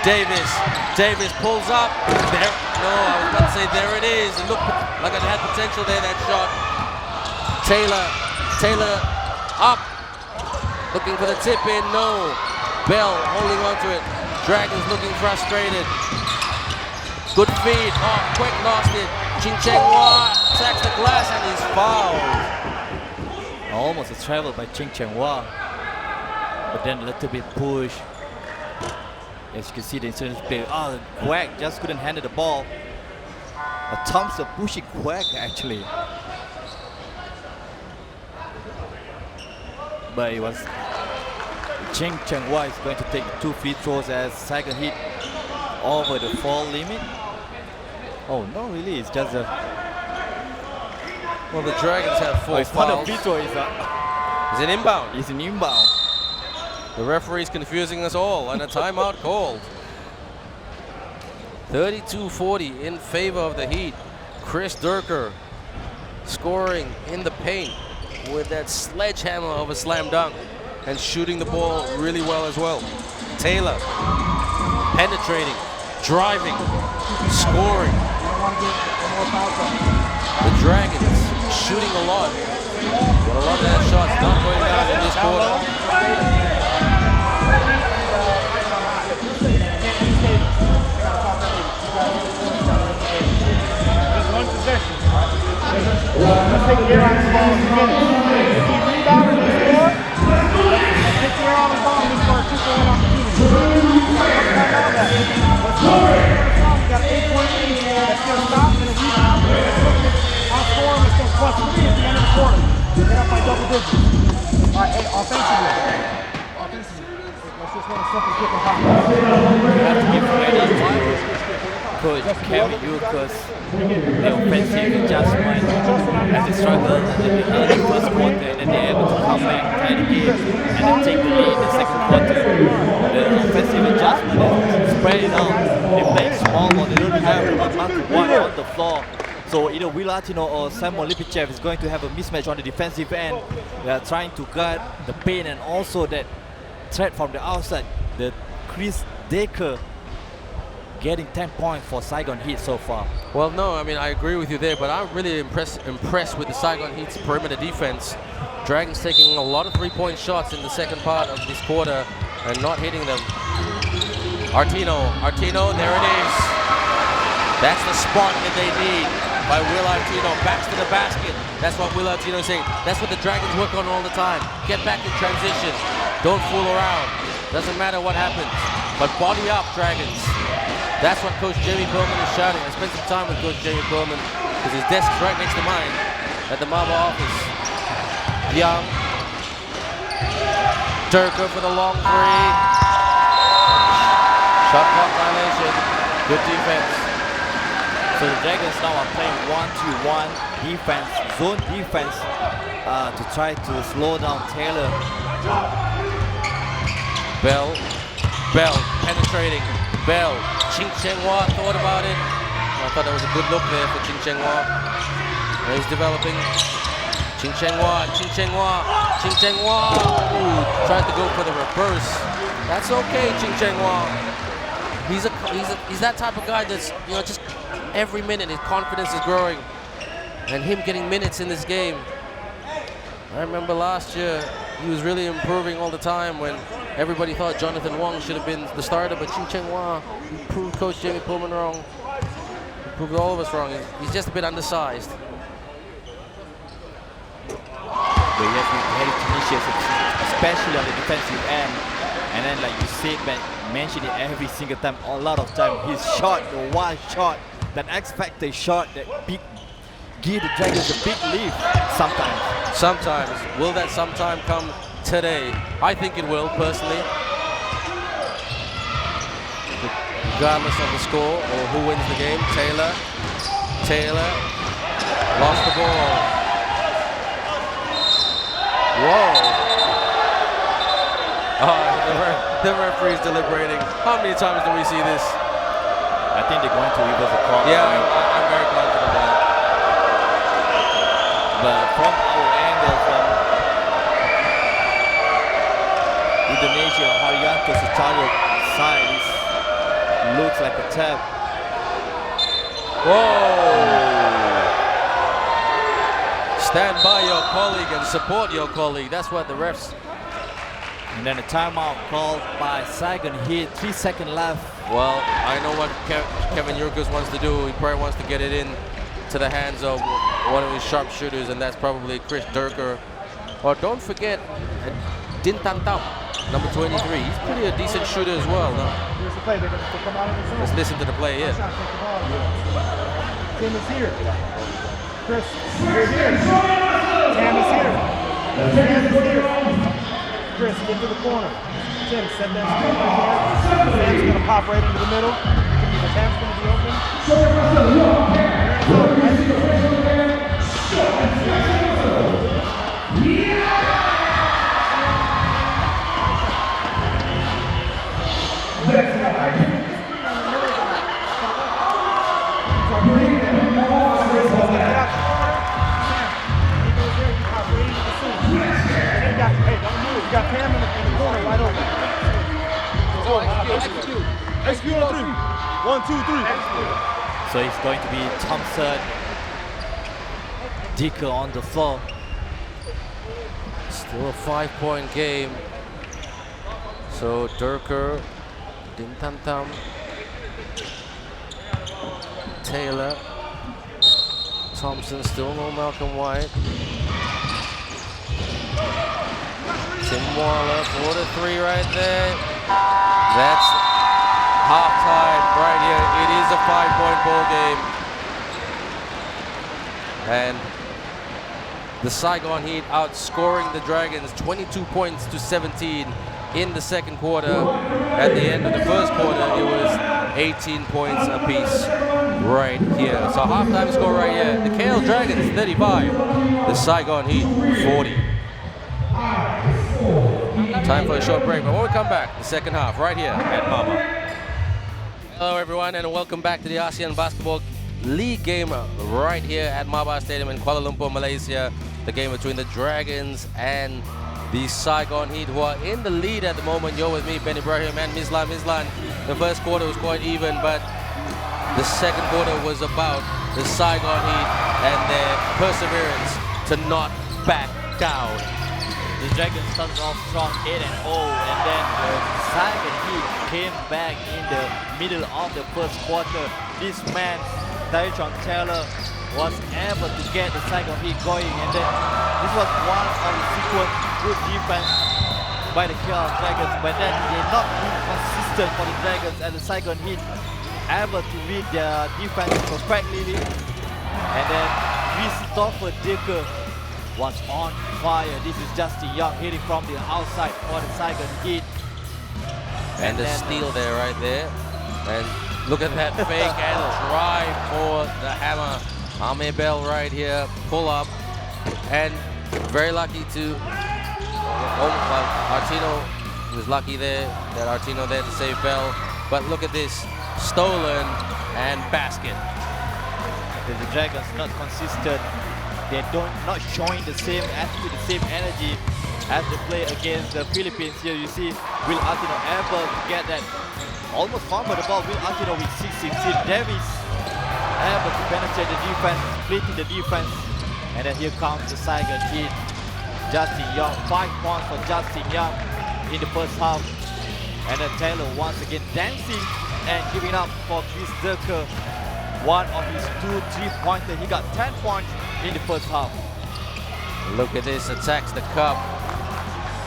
Davis. Davis pulls up. There. No, I was about to say there it is. It looked like it had potential there, that shot. Taylor up. Looking for the tip in. No. Bell holding on to it. Dragons looking frustrated. Good feed. Oh, Quick lost it. Ching Cheng Hua attacks the glass and he's fouled. Almost a travel by Ching Cheng Hua. But then a little bit push. As you can see the incident play. Oh, Quack just couldn't handle the ball. But Thompson pushing Quack actually. But it was Ching Cheng Hua is going to take 2 free throws as Saigon Heat over the foul limit. Oh no, really, it's just a... Well, the Dragons have 4 it's not fouls. a free throw, it's an inbound. It's an inbound. The referee's confusing us all and a timeout called. 32-40 in favor of the Heat. Chris Durka scoring in the paint with that sledgehammer of a slam dunk and shooting the ball really well as well. Taylor penetrating, driving, scoring. The Dragons shooting a lot, but a lot of that shot's not going down in this quarter. Let's take care on the ball. If he rebounds and we score, let's take care on the ball and we score a 2-point opportunity. Let's go. We got 8 points. Let's get a stop and a rebound. I'll score and let's go +3 at the end of the quarter. Get up by double digits. All right, hey, offensively. Let's just run a simple kick and pop. You have to give credit to Coach Kevin Yukas, the offensive adjustment as they struggled in the first quarter and then they're able to come back, tie the game, and then take the lead in the second quarter. The offensive adjustment is spread it out. They play small ball, they don't have a one on the floor. So either Will Artino or Samuel Lipichev is going to have a mismatch on the defensive end. They are trying to guard the paint and also that threat from the outside. The Chris Durka getting 10 points for Saigon Heat so far. Well, no, I mean, I agree with you there, but I'm really impressed with the Saigon Heat's perimeter defense. Dragons taking a lot of 3-point shots in the second part of this quarter and not hitting them. Artino, there it is. That's the spark that they need by Will Artino. Backs to the basket. That's what Will Artino is saying. That's what the Dragons work on all the time. Get back in transition. Don't fool around. Doesn't matter what happens. But body up, Dragons. That's what Coach Jamie Perlman is shouting. I spent some time with Coach Jamie Perlman because his desk is right next to mine at the Marble office. Young. Durka for the long 3. Shot clock violation. Good defense. So the Dragons now are playing 1-2-1 defense, zone defense to try to slow down Taylor. Bell Bell penetrating. Bell. Ching Cheng Hua thought about it. I thought that was a good look there for Ching Cheng Hua. And he's developing. Ching Cheng Hua. Ching Cheng Hua. Ching Cheng Hua. Ooh, tried to go for the reverse. That's okay, Ching Cheng Hua. He's that type of guy that's, you know, just every minute his confidence is growing. And him getting minutes in this game. I remember last year he was really improving all the time when everybody thought Jonathan Wong should have been the starter, but Ching Cheng Hua proved Coach Jamie Pullman wrong. He proved all of us wrong. He's just a bit undersized. But yes, we had tenacious, especially on the defensive end. And then, like you said, man, mention it every single time, a lot of time. His shot, the wild shot, that X Factor shot, that big, give the Dragons a big lead sometimes. Sometimes. Will that sometime come today? I think it will, personally. Regardless of the score or who wins the game. Taylor lost the ball. Whoa. The referee's deliberating. How many times do we see this? I think they're going to reverse the call. Yeah, I'm very confident of that. But from our angle, from Indonesia, Haryanto Sutarjo side, it looks like a tap. Whoa! Stand by your colleague and support your colleague. That's what the refs. And then a timeout called by Saigon Heat, 3 seconds left. Well, I know what Kevin Yurkus wants to do. He probably wants to get it in to the hands of one of his sharpshooters, and that's probably Chris Durker. Or don't forget Din Tan Tam, number 23. He's pretty a decent shooter as well. No? Let's listen to the play here. Tim is here. Chris, you're here. Tam is here. Tam is here. Chris, get to the corner. Tim, set that screen right there. Tam's going to pop right into the middle. Tam's going to be open. You got Cam in the corner wide open. Execute on 3. 1, 2, 3. So it's going to be Thompson, Dicker on the floor. Still a 5-point game. So Durker, Din Tan Tam, Taylor, Thompson, still no Malcolm White. Tim Waller for the 3 right there. That's halftime right here. It is a 5-point ball game. And the Saigon Heat outscoring the Dragons 22 points to 17 in the second quarter. At the end of the first quarter, it was 18 points apiece right here. So halftime score right here. The KL Dragons 35, the Saigon Heat 40. Time for a short break, but when we come back, the second half right here at Mama. Hello everyone and welcome back to the ASEAN Basketball League game right here at Maba Stadium in Kuala Lumpur, Malaysia. The game between the Dragons and the Saigon Heat, who are in the lead at the moment. You're with me, Ben Ibrahim and Mislan. The first quarter was quite even, but the second quarter was about the Saigon Heat and their perseverance to not back down. The Dragons started off strong 8-0, and then the Saigon Heat came back in the middle of the first quarter. This man, Tyron Taylor, was able to get the Saigon Heat going, and then this was one of the sequence good defense by the KL Dragons, but then they're not being consistent for the Dragons, and the Saigon Heat able to read their defense perfectly, and then Christopher Dicker was on fire. This is Justin Young hitting from the outside for the Saigon Heat. And the steal there, right there. And look at that fake and drive for the hammer. Amir Bell right here, pull up. And very lucky to Artino He was lucky there that Artino there to save Bell. But look at this, stolen and basket. The Dragons not consistent. They not showing the same attitude, the same energy as they play against the Philippines. Here you see Will Artino able to get that, almost fumble the ball. Will Artino with 16. Davis able to penetrate the defense, splitting the defense. And then here comes the Saigon Heat. Justin Young, 5 points for Justin Young in the first half. And then Taylor once again dancing and giving up for Chris Durker. One of his 2 3-pointers. He got 10 points in the first half. Look at this, attacks the cup.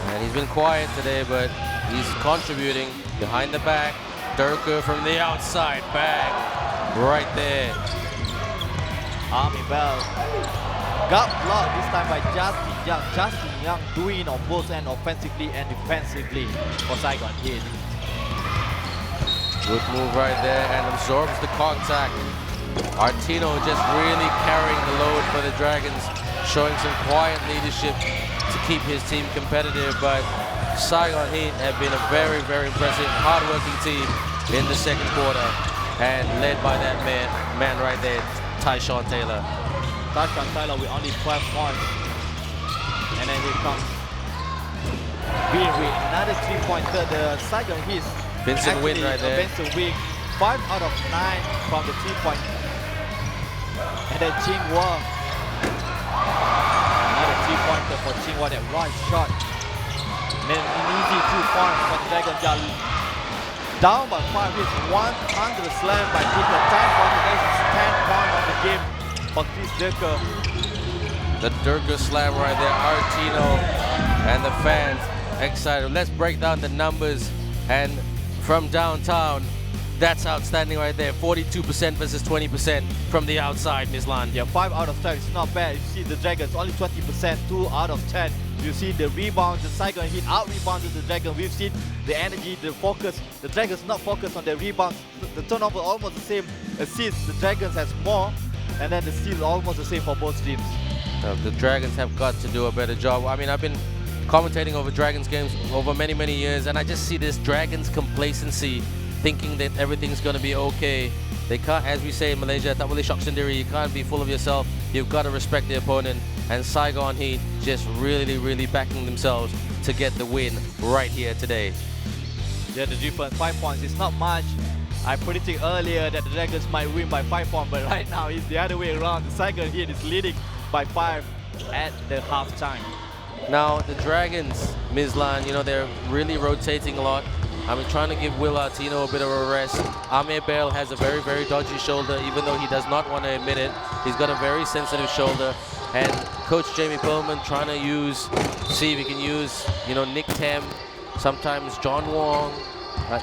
And he's been quiet today, but he's contributing behind the back. Durker from the outside, bang, right there. Army Bell got blocked this time by Justin Young. Justin Young doing on both ends, offensively and defensively for Saigon Heat. Good move right there and absorbs the contact. Artino just really carrying the load for the Dragons, showing some quiet leadership to keep his team competitive. But Saigon Heat have been a very, very impressive, hard-working team in the second quarter, and led by that man right there, Tyshawn Taylor. Tyshawn Taylor with only 12 points. And then here comes Win with another 3-pointer. The Saigon Heat. Vincent Win right there. Vincent Win, 5 out of 9 from the 3-point. And then Ching Wah. Another 3-pointer for Ching Wah, that right shot. And then an easy 2 points for the Dragon Jal. Down by 5 hits, 100 slam by Durker. 10 points, 10 points of the game for Chris Durker. The Durker slam right there, Artino and the fans excited. Let's break down the numbers. And from downtown, that's outstanding right there. 42% versus 20% from the outside, Mislan. Yeah, 5 out of 10 is not bad. You see the Dragons only 20%, 2 out of 10. You see the rebounds, the Saigon Heat out-rebounded the Dragons. We've seen the energy, the focus. The Dragons not focused on their rebounds. The turnover almost the same. Assists, the Dragons has more. And then the steals almost the same for both teams. The Dragons have got to do a better job. I mean, I've been commentating over Dragons games over many, many years, and I just see this Dragons complacency, thinking that everything's going to be okay. They can't, as we say in Malaysia, tak boleh shock sendiri. You can't be full of yourself. You've got to respect the opponent. And Saigon Heat just really, really backing themselves to get the win right here today. Yeah, the difference, 5 points. It's not much. I predicted earlier that the Dragons might win by 5 points, but right now it's the other way around. The Saigon Heat is leading by 5 at the halftime. Now, the Dragons, Mislan, you know, they're really rotating a lot. I'm trying to give Will Artino a bit of a rest. Amir Bell has a very, very dodgy shoulder, even though he does not want to admit it. He's got a very sensitive shoulder. And Coach Jamie Perlman trying to see if he can use, you know, Nick Tem, sometimes John Wong,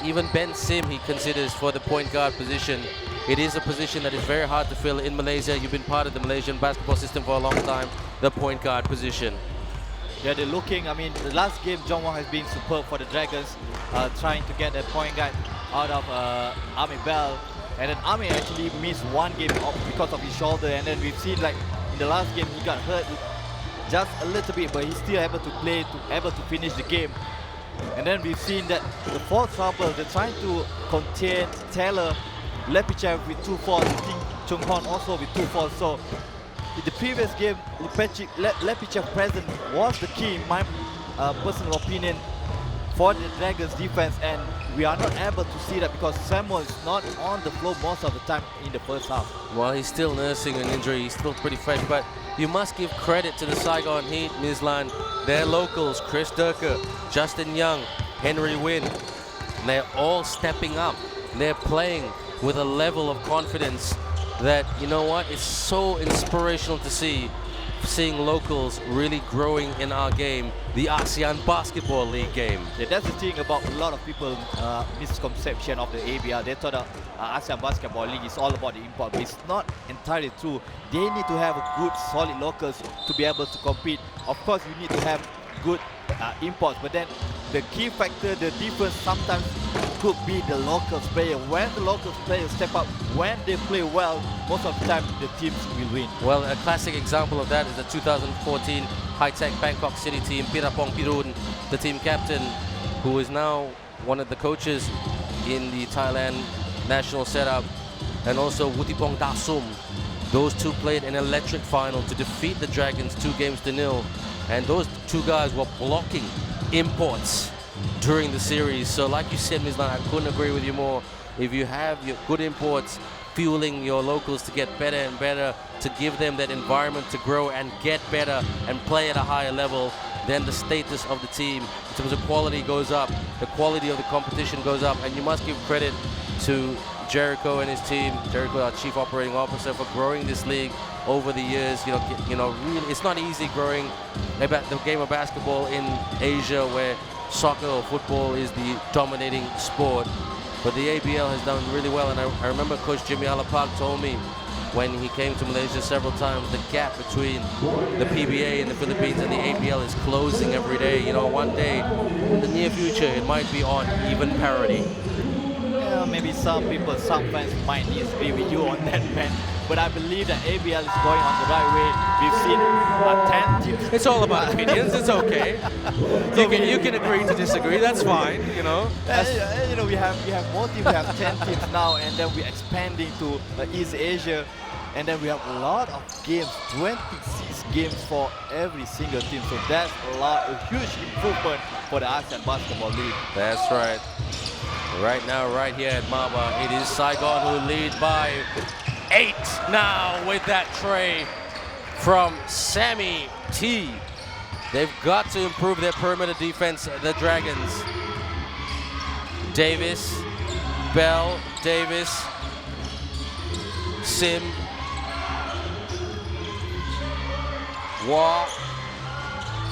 even Ben Sim he considers for the point guard position. It is a position that is very hard to fill in Malaysia. You've been part of the Malaysian basketball system for a long time, the point guard position. Yeah, they're looking, I mean, the last game, John Wong has been superb for the Dragons, trying to get a point guard out of Amir Bell. And then Amir actually missed one game because of his shoulder. And then we've seen, like, in the last game, he got hurt just a little bit, but he's still able to play, able to finish the game. And then we've seen that the foul trouble, they're trying to contain Taylor, Lepichev with 2 fouls, I think Chung Hon also with 2 fouls. So in the previous game, Lepichev present was the key, in my personal opinion, for the Dragons defense, and we are not able to see that because Samuel is not on the floor most of the time in the first half. Well, he's still nursing an injury, he's still pretty fresh, but you must give credit to the Saigon Heat, Mislan. Their locals, Chris Durker, Justin Young, Henry Wynn, they're all stepping up. They're playing with a level of confidence that, you know what, it's so inspirational to see, seeing locals really growing in our game, the ASEAN Basketball League game. Yeah, that's the thing about a lot of people misconception of the ABL. They thought ASEAN Basketball League is all about the import, but it's not entirely true. They need to have a good, solid locals to be able to compete. Of course, you need to have good imports, but then the key factor, the difference sometimes could be the locals player. When the locals players step up, when they play well, most of the time the teams will win. Well, a classic example of that is the 2014 high-tech Bangkok City team, Pirapong Pirun, the team captain. who is now one of the coaches in the Thailand national setup, and also Wuttipong Dasum. Those two played an electric final to defeat the Dragons 2-0, and those two guys were blocking imports during the series. So like you said, Ms. Lan, I couldn't agree with you more. If you have your good imports fueling your locals to get better and better, to give them that environment to grow and get better and play at a higher level, then the status of the team in terms of quality goes up, the quality of the competition goes up, and you must give credit to Jericho and his team, Jericho, our Chief Operating Officer, for growing this league over the years. Really, it's not easy growing the game of basketball in Asia, where soccer or football is the dominating sport. But the ABL has done really well, and I remember Coach Jimmy Alapak told me when he came to Malaysia several times, the gap between the PBA in the Philippines and the ABL is closing every day. One day in the near future, it might be on even parity. Yeah, maybe some people, some fans might disagree with you on that, man. But I believe that ABL is going on the right way. We've seen 10 teams. It's all about opinions. It's okay. You can agree to disagree. That's fine. We have more teams. We have 10 teams now, and then we're expanding to East Asia, and then we have a lot of games, 26 games for every single team. So that's a huge improvement for the ASEAN Basketball League. That's right. Right now, right here at Maba, it is Saigon who lead by 8 now with that tray from Sammy T. They've got to improve their perimeter defense, the Dragons. Davis, Bell, Davis, Sim, Wall,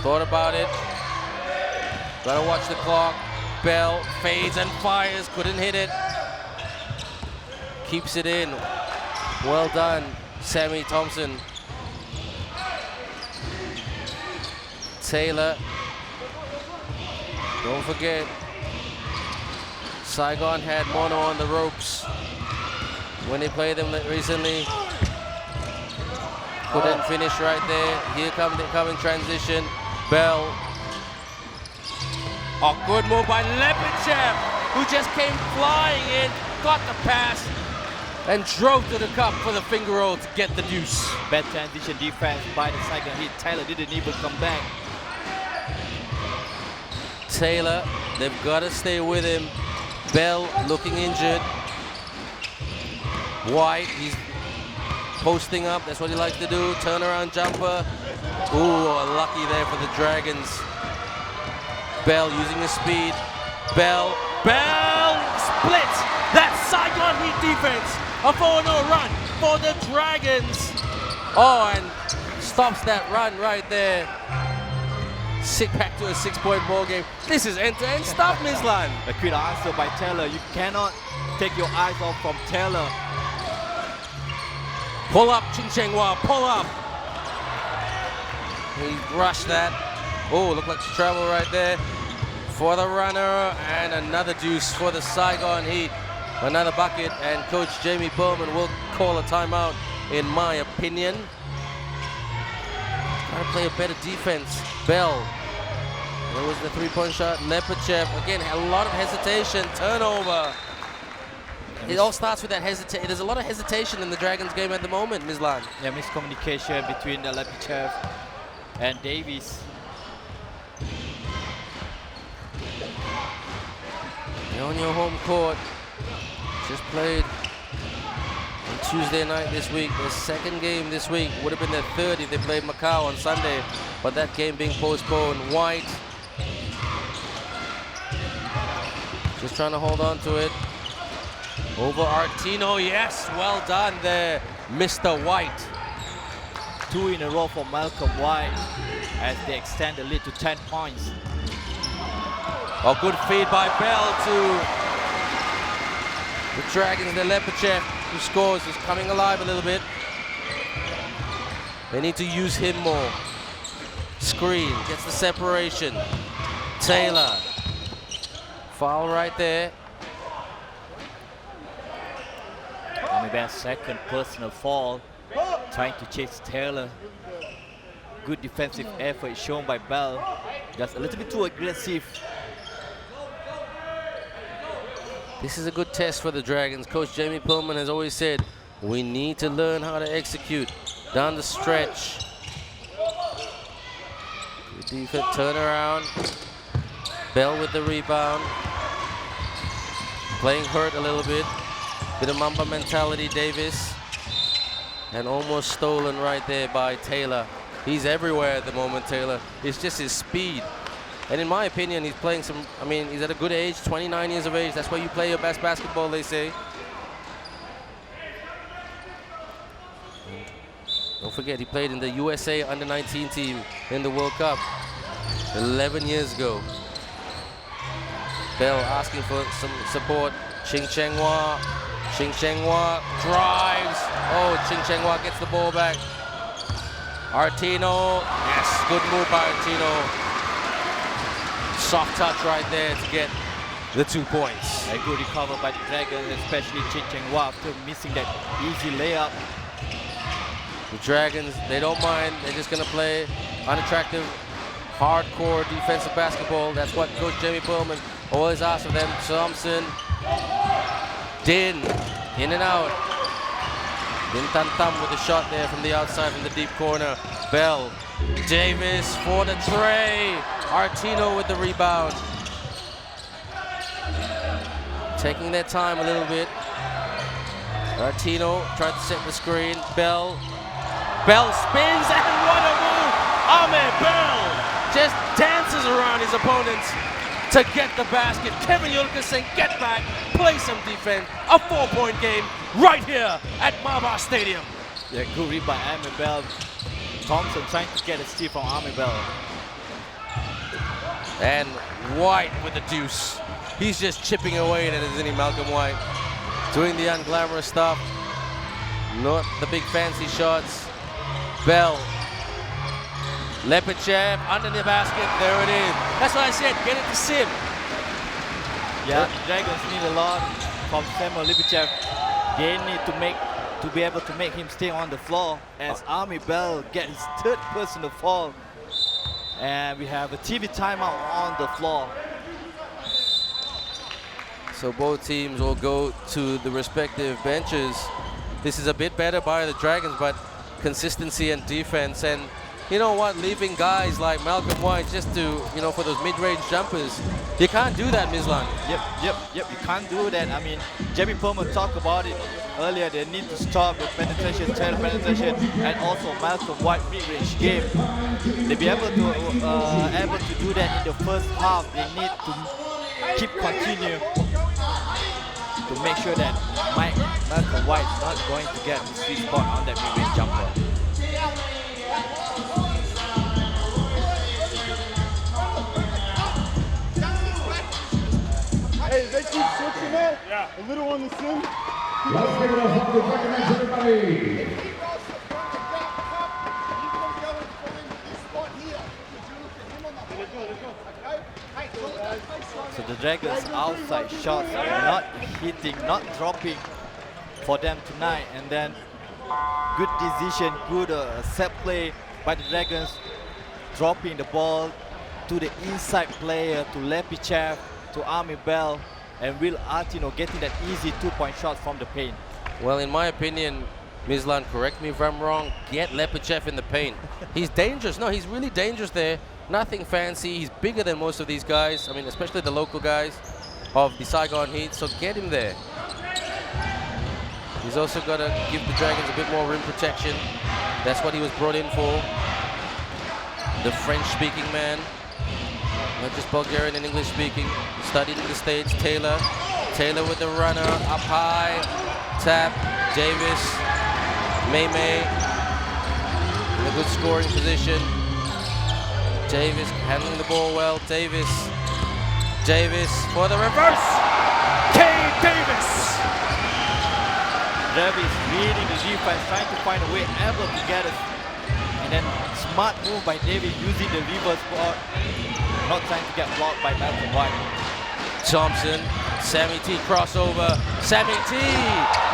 thought about it, gotta watch the clock. Bell fades and fires, couldn't hit it. Keeps it in. Well done, Sammy Thompson. Taylor. Don't forget, Saigon had Mono on the ropes when they played them recently. Couldn't finish right there. Here come in transition. Bell. A good move by Lepichev, who just came flying in, got the pass, and drove to the cup for the finger roll to get the deuce. Bad transition defense by the Saigon Heat. Taylor didn't even come back. Taylor, they've got to stay with him. Bell looking injured. White, he's posting up. That's what he likes to do. Turnaround jumper. Ooh, lucky there for the Dragons. Bell using his speed. Bell splits that Saigon Heat defense. A 4-0 run for the Dragons. Oh, and stops that run right there. Back to a 6-point ball game. This is end-to-end stuff, Ms. Lan. A quick answer by Taylor. You cannot take your eyes off from Taylor. Pull up, Ching Cheng Hua, pull up. He rushed that. Oh, looked like trouble right there for the runner, and another deuce for the Saigon Heat. Another bucket, and Coach Jamie Bowman will call a timeout, in my opinion. Gotta play a better defense. Bell. There was the 3-point shot. Lepichev, again, a lot of hesitation. Turnover. It all starts with that hesitation. There's a lot of hesitation in the Dragons game at the moment, Ms. Lan. Yeah, miscommunication between Lepichev and Davies. You're on your home court. Just played on Tuesday night this week. Their second game this week. Would have been their third if they played Macau on Sunday, but that game being postponed. White just trying to hold on to it. Over Artino, yes, well done there, Mr. White. 2 in a row for Malcolm White as they extend the lead to 10 points. A good feed by Bell to the Dragons. The Lepichev, who scores, is coming alive a little bit. They need to use him more. Screen, gets the separation. Taylor. Foul right there. Maybe a second personal foul. Trying to chase Taylor. Good defensive effort shown by Bell. Just a little bit too aggressive. This is a good test for the Dragons. Coach Jamie Pillman has always said, we need to learn how to execute down the stretch. Good defense, turnaround. Bell with the rebound. Playing hurt a little bit. Bit of Mamba mentality, Davis. And almost stolen right there by Taylor. He's everywhere at the moment, Taylor. It's just his speed. And in my opinion, he's playing some, I mean, he's at a good age, 29 years of age. That's where you play your best basketball, they say. Don't forget, he played in the USA Under-19 team in the World Cup 11 years ago. Bell asking for some support. Ching Cheng Hua. Ching Cheng Hua drives. Oh, Ching Cheng Hua gets the ball back. Artino. Yes, good move by Artino. Soft touch right there to get the 2 points. A good recover by the Dragons, especially Ching Cheng Hua after missing that easy layup. The Dragons, they don't mind. They're just going to play unattractive, hardcore defensive basketball. That's what Coach Jamie Pillman always asks of them. Thompson. Din. In and out. Din Tan Tam with a shot there from the outside from the deep corner. Bell. Davis for the tray. Artino with the rebound. Taking their time a little bit. Artino tried to set the screen. Bell. Bell spins and what a move! Ahmed Bell just dances around his opponents to get the basket. Kevin Yulka saying, get back, play some defense. A 4-point game right here at Maba Stadium. Yeah, good read by Ahmed Bell. Thompson trying to get a steal from Ahmed Bell. And White with the deuce. He's just chipping away at it, isn't he, Malcolm White? Doing the unglamorous stuff. Not the big fancy shots. Bell. Lepichev under the basket. There it is. That's what I said. Get it to Sim. Yeah, the Dragons need a lot from Samuel Lepichev. They need to be able to make him stay on the floor as Army Bell gets his 3rd personal foul. And we have a TV timeout on the floor. So both teams will go to the respective benches. This is a bit better by the Dragons, but consistency and defense. And you know what, leaving guys like Malcolm White just to, you know, for those mid-range jumpers, you can't do that, Mislan. Yep, you can't do that. I mean, Jamie Pillman talked about it earlier. They need to stop the penetration, tail penetration, and also Malcolm White mid-range game. They'll be able to do that in the first half. They need to keep continue to make sure that Malcolm White is not going to get the sweet spot on that mid-range jumper. Hey, they keep switching it. Yeah. A little on the sim. Let's give it up for the Dragons, everybody. So the Dragons outside shots not hitting, not dropping for them tonight. And then good decision, good set play by the Dragons, dropping the ball to the inside player, to Lepichev, to Army Bell, and Will Artino getting that easy 2-point shot from the paint. Well, in my opinion, Mislan, correct me if I'm wrong, get Lepichev in the paint. He's dangerous. No, he's really dangerous there. Nothing fancy. He's bigger than most of these guys. I mean, especially the local guys of the Saigon Heat. So get him there. He's also got to give the Dragons a bit more rim protection. That's what he was brought in for. The French-speaking man. Not just Bulgarian and English-speaking. Studied in the States. Taylor. Taylor with the runner. Up high. Tap. Davis. May. In a good scoring position. Davis handling the ball well. Davis for the reverse. Cade Davis. Davis reading the defense, trying to find a way able to get it. And then smart move by Davis using the reverse block. Not trying to get blocked by Malcolm White. Thompson, Sammy T crossover. Sammy T,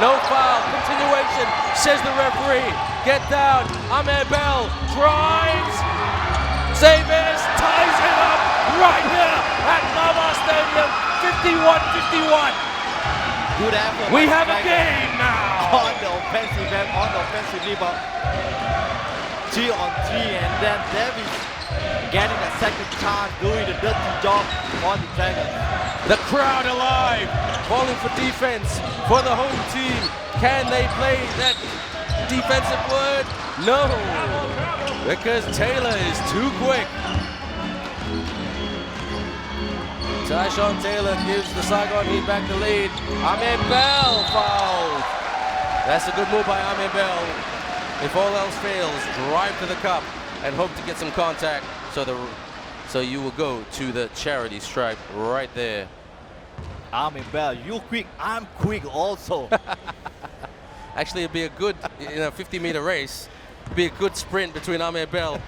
no foul, continuation, says the referee. Get down, Ahmed Bell drives. Davis ties it up right here at Maba Stadium, 51-51. Good effort. We have a game now. On the offensive end, on the offensive rebound. 3 on 3, and then Davis getting a second chance, doing the dirty job on the Dragons. The crowd alive, calling for defense for the home team. Can they play that defensive word? No, because Taylor is too quick. Tyshawn Taylor gives the Saigon Heat back the lead. Amir Bell fouled. That's a good move by Amir Bell. If all else fails, drive to the cup and hope to get some contact. So you will go to the charity stripe right there. Amir Bell, you quick, I'm quick also. Actually, it'd be a good 50-meter race. It'd be a good sprint between Amir Bell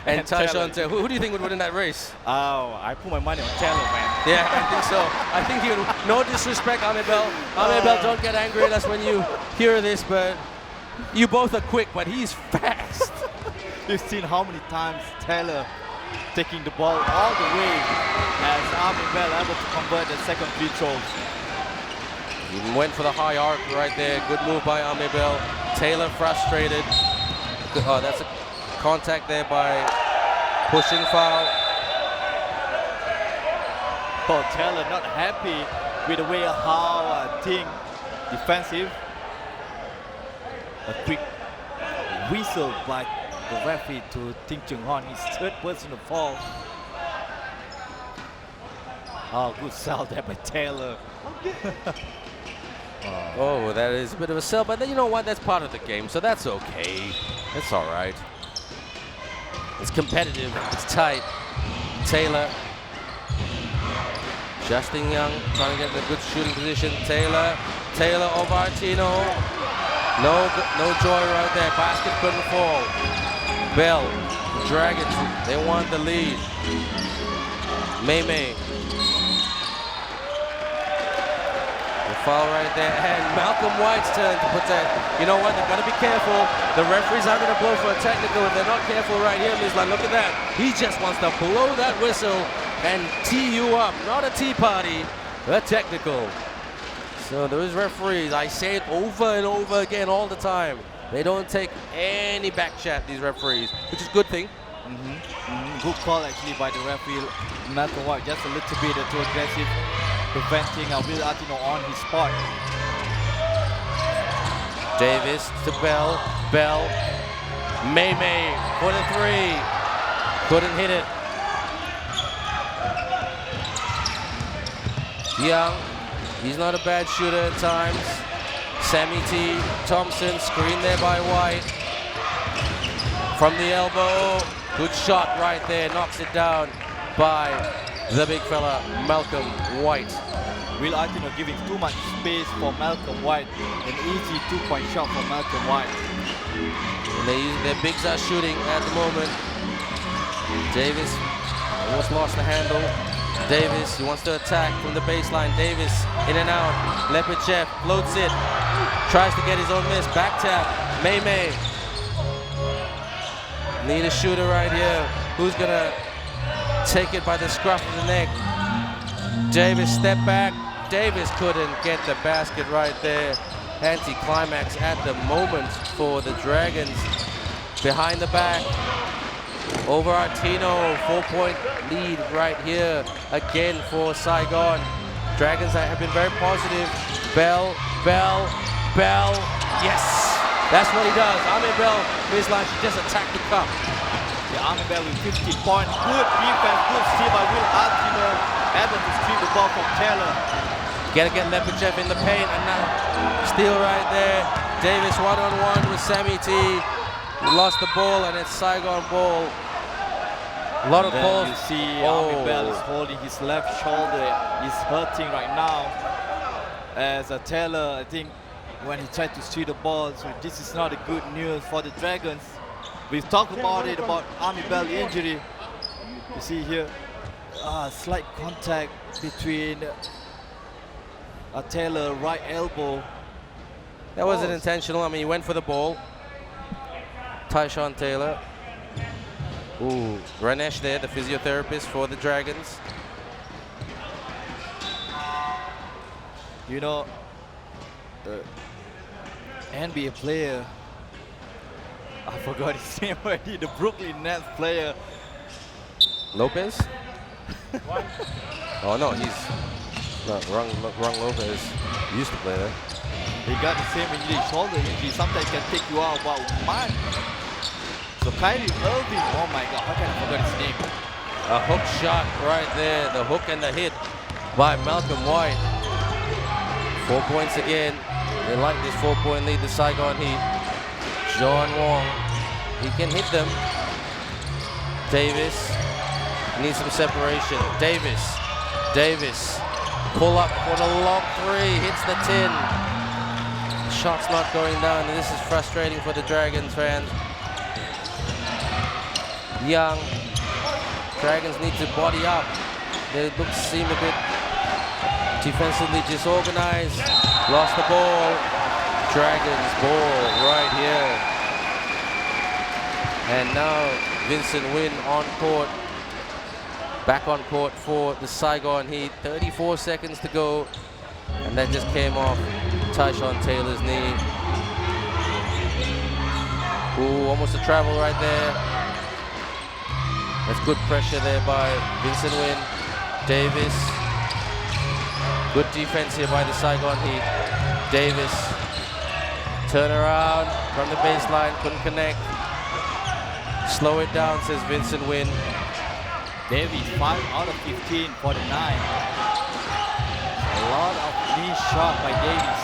and Tyshawn Taylor. Who do you think would win in that race? Oh, I put my money on Taylor, man. Yeah, I think so. I think he would. No disrespect, Amir Bell. Amir Bell, don't get angry at us when you hear this, but you both are quick, but he's fast. You've seen how many times Taylor taking the ball all the way as Amir Bell able to convert the second free throws. He went for the high arc right there. Good move by Amir Bell. Taylor frustrated. Oh, that's a contact there by pushing foul. Oh, Taylor not happy with the way how team defensive. A quick whistle by the referee to Ting Chung Han, his third personal foul. Oh, good sell there by Taylor. Oh, that is a bit of a sell, but then you know what? That's part of the game, so that's okay. That's all right. It's competitive. It's tight. Taylor. Justin Young trying to get in a good shooting position. Taylor over Artino. No joy right there. Basket couldn't fall. Bell. Dragons. They want the lead. May. Foul right there, and Malcolm White's turn to put that. You know what? They've got to be careful. The referees are going to blow for a technical. If they're not careful right here, Mislan, look at that. He just wants to blow that whistle and tee you up. Not a tea party, a technical. So those referees, I say it over and over again all the time. They don't take any back chat, these referees, which is a good thing. Good call actually by the referee, Malcolm White, just a little bit too aggressive, preventing Will Artino on his spot. Davis to Bell. May for the three. Couldn't hit it. Young, he's not a bad shooter at times. Sammy T. Thompson, screened there by White. From the elbow, good shot right there, knocks it down by the big fella, Malcolm White. Will Artino giving too much space for Malcolm White. An easy two-point shot for Malcolm White. And their bigs are shooting at the moment. Davis almost lost the handle. Davis, he wants to attack from the baseline. Davis in and out. Lepechev floats it. Tries to get his own miss. Back tap. May. Need a shooter right here. Who's gonna take it by the scruff of the neck? Davis step back. Davis couldn't get the basket right there. Anti-climax at the moment for the Dragons. Behind the back. Over Artino, 4-point lead right here again for Saigon. Dragons have been very positive. Bell, yes! That's what he does. Amir Bell, baseline, she just attacked the cup. Yeah, Amir Bell with 50 points. Good defense, good steal by Will Artino. Able to steal the ball from Taylor. Gotta get Lepechev in the paint, and now steal right there. Davis one-on-one with Sammy T. Lost the ball, and it's Saigon ball. A lot of calls. You see Amir Bell is holding his left shoulder. He's hurting right now. As Taylor, I think, when he tried to steal the ball, so this is not a good news for the Dragons. We've talked about it, about Amir Bell injury. You see here, slight contact between Taylor right elbow. That wasn't intentional. I mean, he went for the ball. Tyshawn Taylor. Ooh, Ranesh there, the physiotherapist for the Dragons. You know, NBA player. I forgot his name already. The Brooklyn Nets player. Lopez? Oh no, he's not wrong Lopez. He used to play there. He got the same injury, shoulder injury. Sometimes can take you out about a month. So Kyrie Irving, oh my God, how can I forget his name? A hook shot right there, the hook and the hit by Malcolm White. 4 points again. They like this 4-point lead, the Saigon Heat. John Wong, he can hit them. Davis needs some separation. Davis, pull up for the lob 3, hits the tin. Shot's not going down, and this is frustrating for the Dragons fans. Young, Dragons need to body up. They seem a bit defensively disorganized. Lost the ball. Dragons ball right here. And now Vincent Nguyen on court. Back on court for the Saigon Heat. 34 seconds to go. And that just came off Tyshawn Taylor's knee. Ooh, almost a travel right there. That's good pressure there by Vincent Nguyen. Davis. Good defense here by the Saigon Heat. Davis. Turn around from the baseline, couldn't connect. Slow it down, says Vincent Nguyen. Davis, 5 out of 15 for the 9. A lot of knee shot by Davis.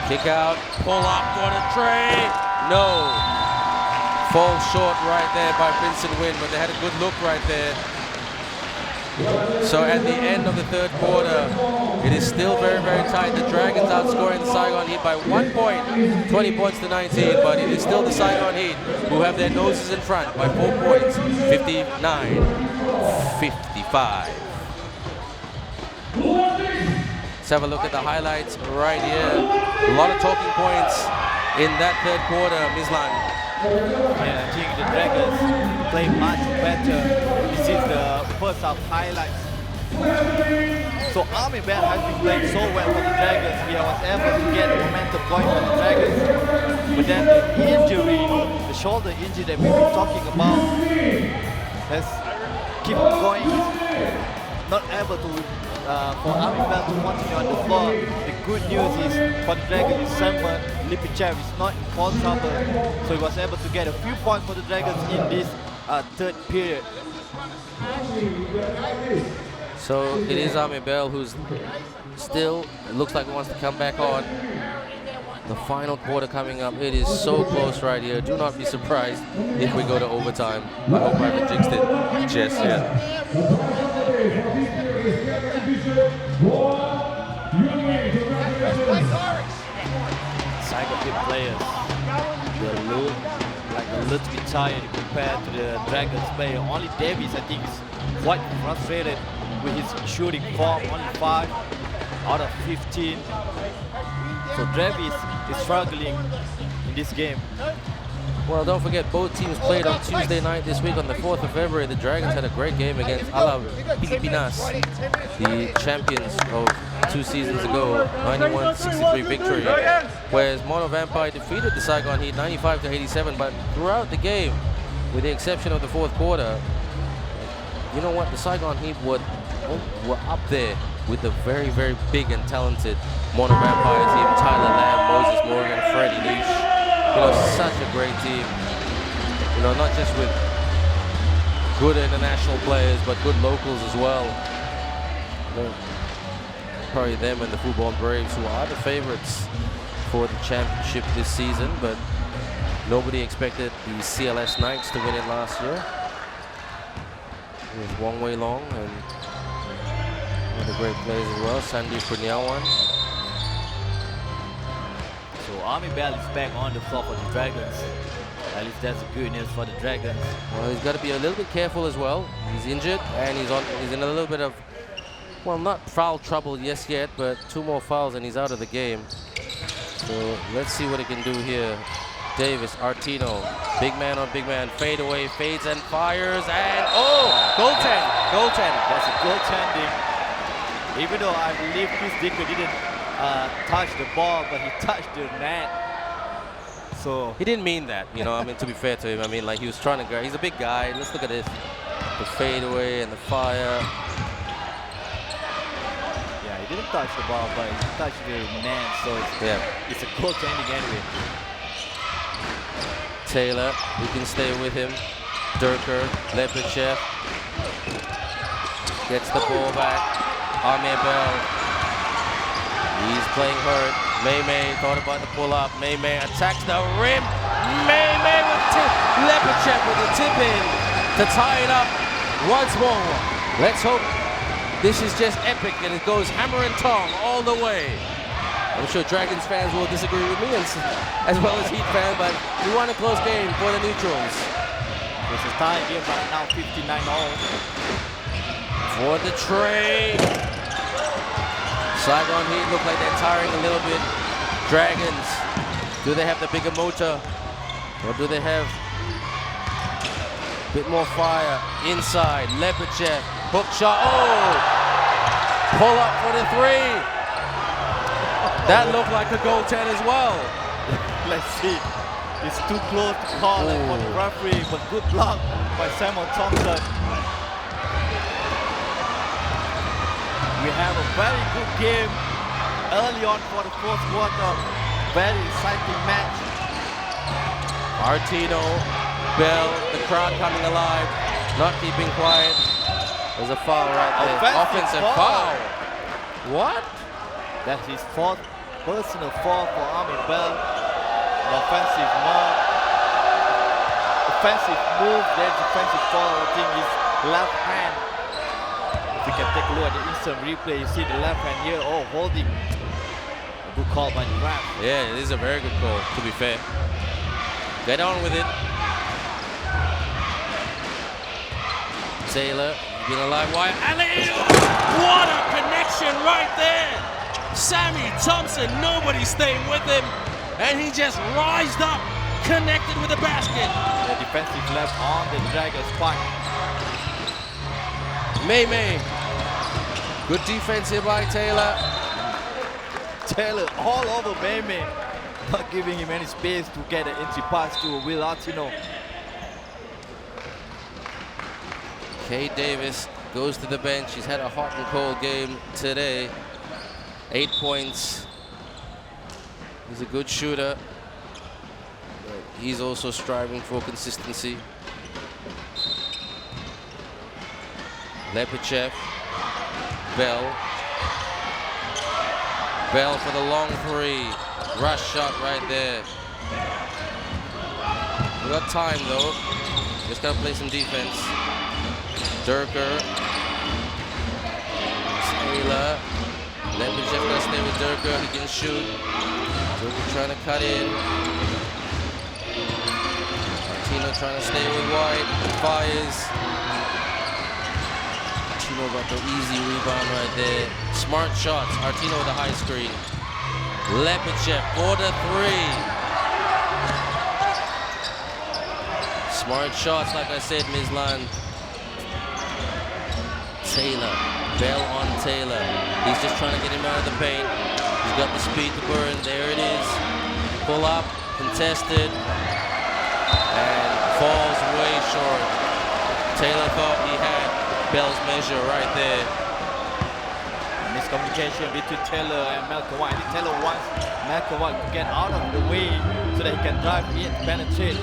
Kick out, pull up for the tray. No. Fall short right there by Vincent Nguyen, but they had a good look right there. So at the end of the third quarter, it is still very, very tight. The Dragons outscoring the Saigon Heat by 1 point, 20 points to 19, but it is still the Saigon Heat who have their noses in front by 4 points, 59-55. Let's have a look at the highlights right here. A lot of talking points in that third quarter, Mislan. Yeah, I think the Dragons play much better. This is the first half highlights. So Army Bell has been playing so well for the Dragons. He was able to get the momentum going for the Dragons. But then the injury, the shoulder injury that we've been talking about, has kept going. Not able to for Army Bell to continue on the floor. The good news is for the Dragons is Samuel Lipichev is not in foul trouble, so he was able to get a few points for the Dragons in this third period. So it is Army Bell who's still, it looks like he wants to come back on. The final quarter coming up. It is so close right here. Do not be surprised if we go to overtime. I hope I haven't jinxed it just yet. Saigon Heat players, they look like a little bit tired compared to the Dragons player. Only Davis, I think, is quite frustrated with his shooting form. Only 5 out of 15. So Davis is struggling in this game. Well, don't forget, both teams played on Tuesday night this week on the 4th of February. The Dragons had a great game against Ala Pilipinas, the champions of 2 seasons ago, 91-63 victory. Whereas Mono Vampire defeated the Saigon Heat 95-87, but throughout the game, with the exception of the 4th quarter, you know what, the Saigon Heat were up there with the very, very big and talented Mono Vampire team. Tyler Lamb, Moses Morgan, Freddie Leach. You know, such a great team. You know, not just with good international players, but good locals as well. You know, probably them and the Fubon Braves, who are the favorites for the championship this season, but nobody expected the CLS Knights to win it last year. With Wong Wei Long and other great players as well, Sandy Punyawan. So Army Bell is back on the floor for the Dragons. At least that's the good news for the Dragons. Well, he's got to be a little bit careful as well. He's injured and he's in a little bit of, well, not foul trouble yet, but 2 more fouls and he's out of the game. So let's see what he can do here. Davis, Artino, big man on big man, fade away, fades and fires, and goaltend. That's a goaltending. Even though I believe Chris Dicker didn't touch the ball, but he touched the net. So he didn't mean that, you know. I mean, to be fair to him, I mean, like he was trying to go. He's a big guy. Let's look at this, the fadeaway and the fire. Yeah, he didn't touch the ball, but he touched the net. So it's a goal ending anyway. Taylor, we can stay with him. Durker, Lepichev gets the ball back. Amir Bell, he's playing hurt. May thought about the pull-up. May attacks the rim. May with Lepichev with the tip in to tie it up once more. Let's hope this is just epic and it goes hammer and tong all the way. I'm sure Dragons fans will disagree with me as well as Heat fans, but we want a close game for the neutrals. This is tie game right now, 59-all. For the trade. Saigon Heat look like they're tiring a little bit. Dragons, do they have the bigger motor? Or do they have a bit more fire? Inside, Lepichev, hook shot, oh! Pull up for the three. That looked like a goal-10 as well. Let's see. It's too close to call it for the referee, but good block by Samuel Thompson. We have a very good game early on for the fourth quarter. Very exciting match. Artino, Bell, the crowd coming alive, not keeping quiet. There's a foul right there. Offensive foul. What? That's his fourth personal foul for Amir Bell. An offensive move, then defensive foul. I think his left hand. If you can take a look at the instant replay, you see the left hand here, holding. A good call by the ref. Yeah, it is a very good call, to be fair. Get on with it. Taylor, been alive wire. Alley-oop! What a connection right there! Sammy Thompson, nobody's staying with him, and he just rised up, connected with the basket. The defensive left on the Dragons' spot. May. Good defense here by Taylor. Taylor all over May. Not giving him any space to get an entry pass to Will Artino. Kay Davis goes to the bench. He's had a hot and cold game today. 8 points. He's a good shooter. But he's also striving for consistency. Lepichev, Bell for the long three. Rush shot right there. We got time though. Just gotta play some defense. Durker, Taylor. Lepichev gonna stay with Durker. He can shoot. Durker trying to cut in. Artino trying to stay with White. Fires. Artino got the easy rebound right there. Smart shots. Artino with the high screen. Lepichev for the three. Smart shots, like I said, Mizlan. Taylor. Bell on Taylor. He's just trying to get him out of the paint. He's got the speed to burn. There it is. Pull up. Contested. And falls way short. Taylor thought he had Bell's measure right there. Miscommunication between Taylor and Malcolm White. I think Taylor wants Malcolm White to get out of the way so that he can drive in, penetrate.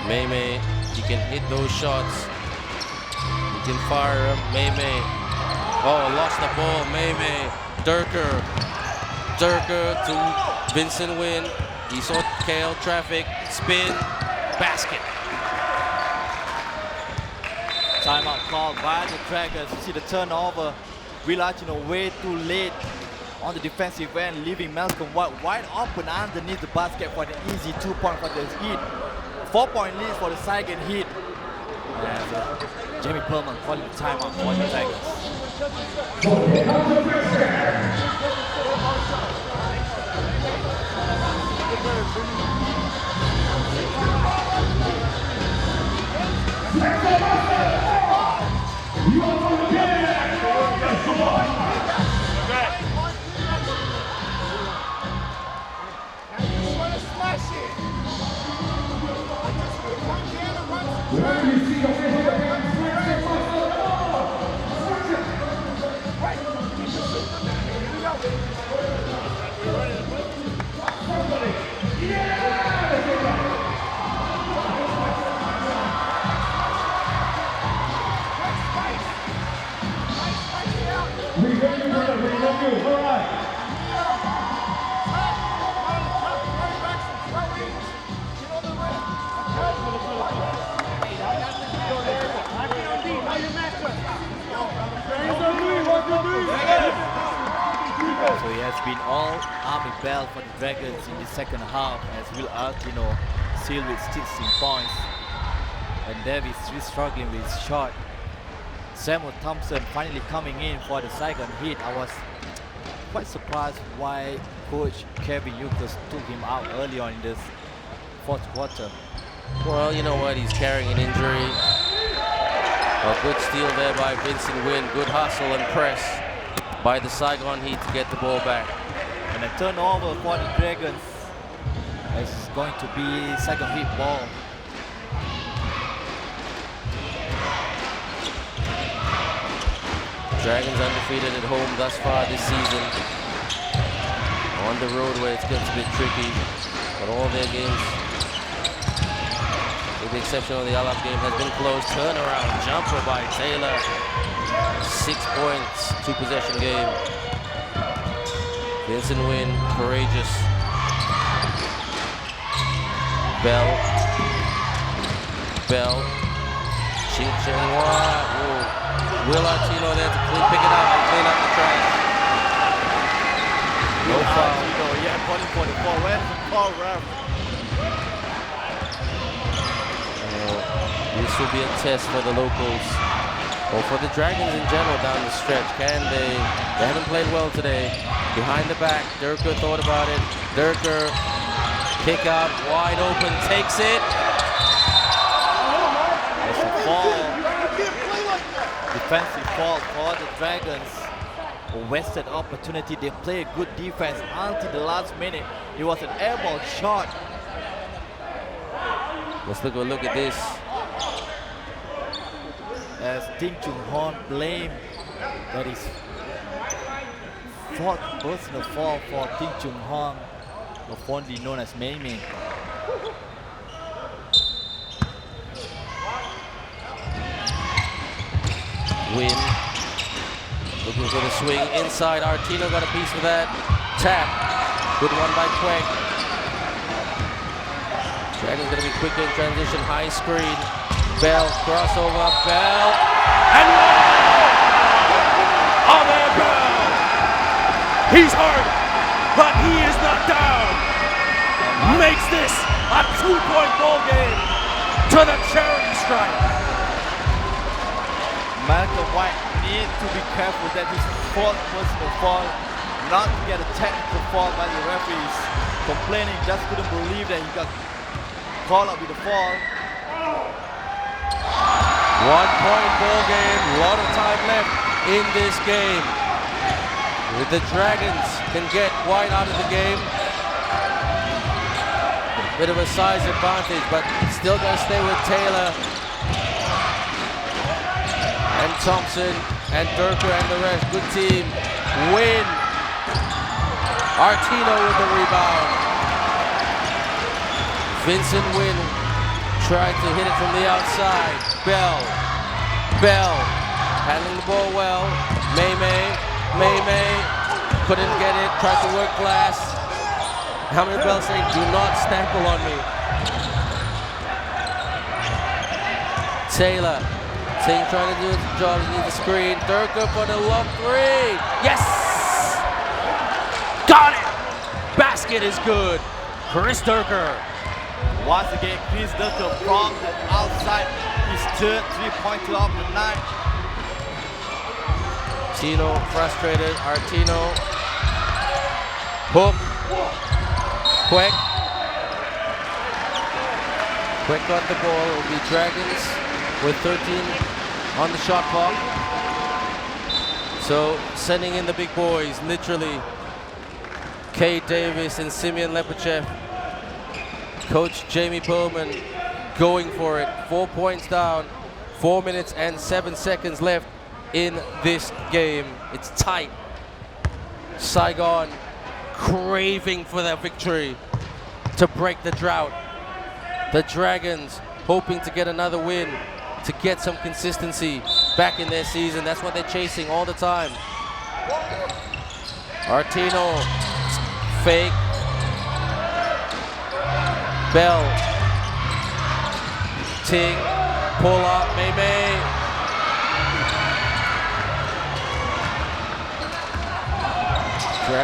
May, he can hit those shots. He can fire him. May. Oh, lost the ball. May. Durker to Vincent Nguyen. He saw Kale traffic, spin, basket. Timeout called by the Dragons. You see the turnover. Will Artino way too late on the defensive end, leaving Malcolm White wide open underneath the basket for the easy 2-point for the Heat. 4-point lead for the Saigon Heat. And Jamie Perlman calling the timeout for the Dragons. has been all army bell for the Dragons in the second half as Will Artino sealed with 16 points. And Davis is struggling with his shot. Samuel Thompson finally coming in for the second hit. I was quite surprised why coach Kevin Euclid took him out early on in this fourth quarter. Well, you know what? He's carrying an injury. A good steal there by Vincent Nguyen. Good hustle and press by the Saigon Heat to get the ball back. And a turnover for the Dragons. It's going to be second hit ball. Dragons undefeated at home thus far this season. On the road where it's going to be tricky, but all their games, with the exception of the Alab game, has been close. Turnaround jumper by Taylor. 6 points, 2-possession game. Vincent Nguyen, courageous. Bell. Ching Cheng Hua. Will Artino there to pick it up and clean up the trash. No foul. Yeah, 44. Where's the call, ref? This will be a test for the locals, or for the Dragons in general down the stretch. Can they? They haven't played well today. Behind the back, Durker thought about it. Durker, kick out, wide open, takes it. It's a fall. Defensive foul for the Dragons. A wasted opportunity. They play a good defense until the last minute. It was an airball shot. Let's look at this. As Ting Chung Hon blamed that is fourth personal foul for Ting Chung Hon, fondly known as Mei Mei. Win. Looking for the swing inside. Artino got a piece of that. Tap. Good one by Quek. Dragons going to be quicker in transition. High screen. Bell. Crossover. Bell. And Ahmed Bell. He's hurt, but he is not down. Makes this a 2-point ball game to the charity stripe. Malcolm White needs to be careful that his fourth personal foul, not to get a technical foul by the referees. Complaining, just couldn't believe that he got called up with a foul. 1-point ball game, a lot of time left in this game. If the Dragons can get White out of the game, bit of a size advantage, but still gonna stay with Taylor and Thompson and Durker and the rest. Good team. Win. Artino with the rebound. Vincent Nguyen tried to hit it from the outside. Bell handling the ball well. Mei Mei couldn't get it. Tried to work glass. Hamid Bell saying, "Do not stample on me." Taylor trying to do his job. He needs a screen. Durker for the long three. Yes! Got it! Basket is good. Chris Durker. Once again, Chris Durker from the outside. His third 3-pointer of the night. Tino frustrated. Artino. Hook. Quek got the ball. It will be Dragons with 13 on the shot clock. So sending in the big boys, literally. Cade Davis and Simeon Lepachev. Coach Jamie Perlman going for it. 4 points down, 4 minutes and 7 seconds left in this game. It's tight. Saigon craving for that victory to break the drought. The Dragons hoping to get another win, to get some consistency back in their season. That's what they're chasing all the time. Artino, fake. Bell. Ting, pull up, Mei Mei.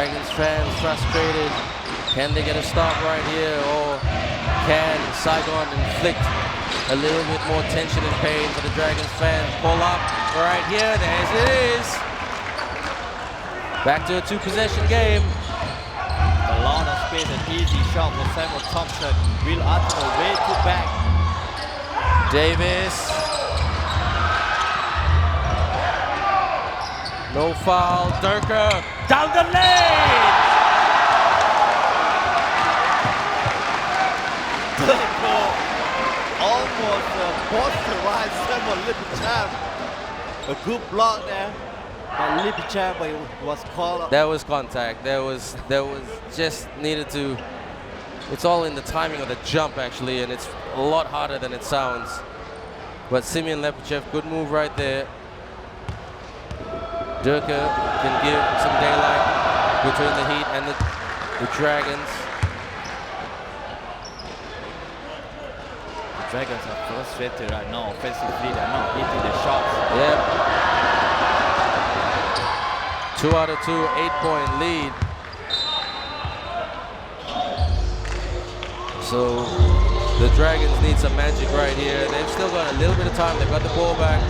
Dragons fans frustrated. Can they get a stop right here, or can Saigon inflict a little bit more tension and pain for the Dragons fans? Pull up right here. There it is. Back to a 2-possession game. A lot of space, an easy shot for Samuel Thompson. Will Artino way too back. Davis. No foul. Durker down the lane. Durker almost posterized Samuel Lipicham. A good block there. But Lipicham was called up. That was contact. There was just needed to. It's all in the timing of the jump actually, and it's a lot harder than it sounds. But Simeon Lepichev, good move right there. Durker can give some daylight between the Heat and the Dragons. The Dragons are frustrated right now. Offensively, they're not hitting the shots. Yep. 2 out of 2, 8-point lead. So the Dragons need some magic right here. They've still got a little bit of time. They've got the ball back,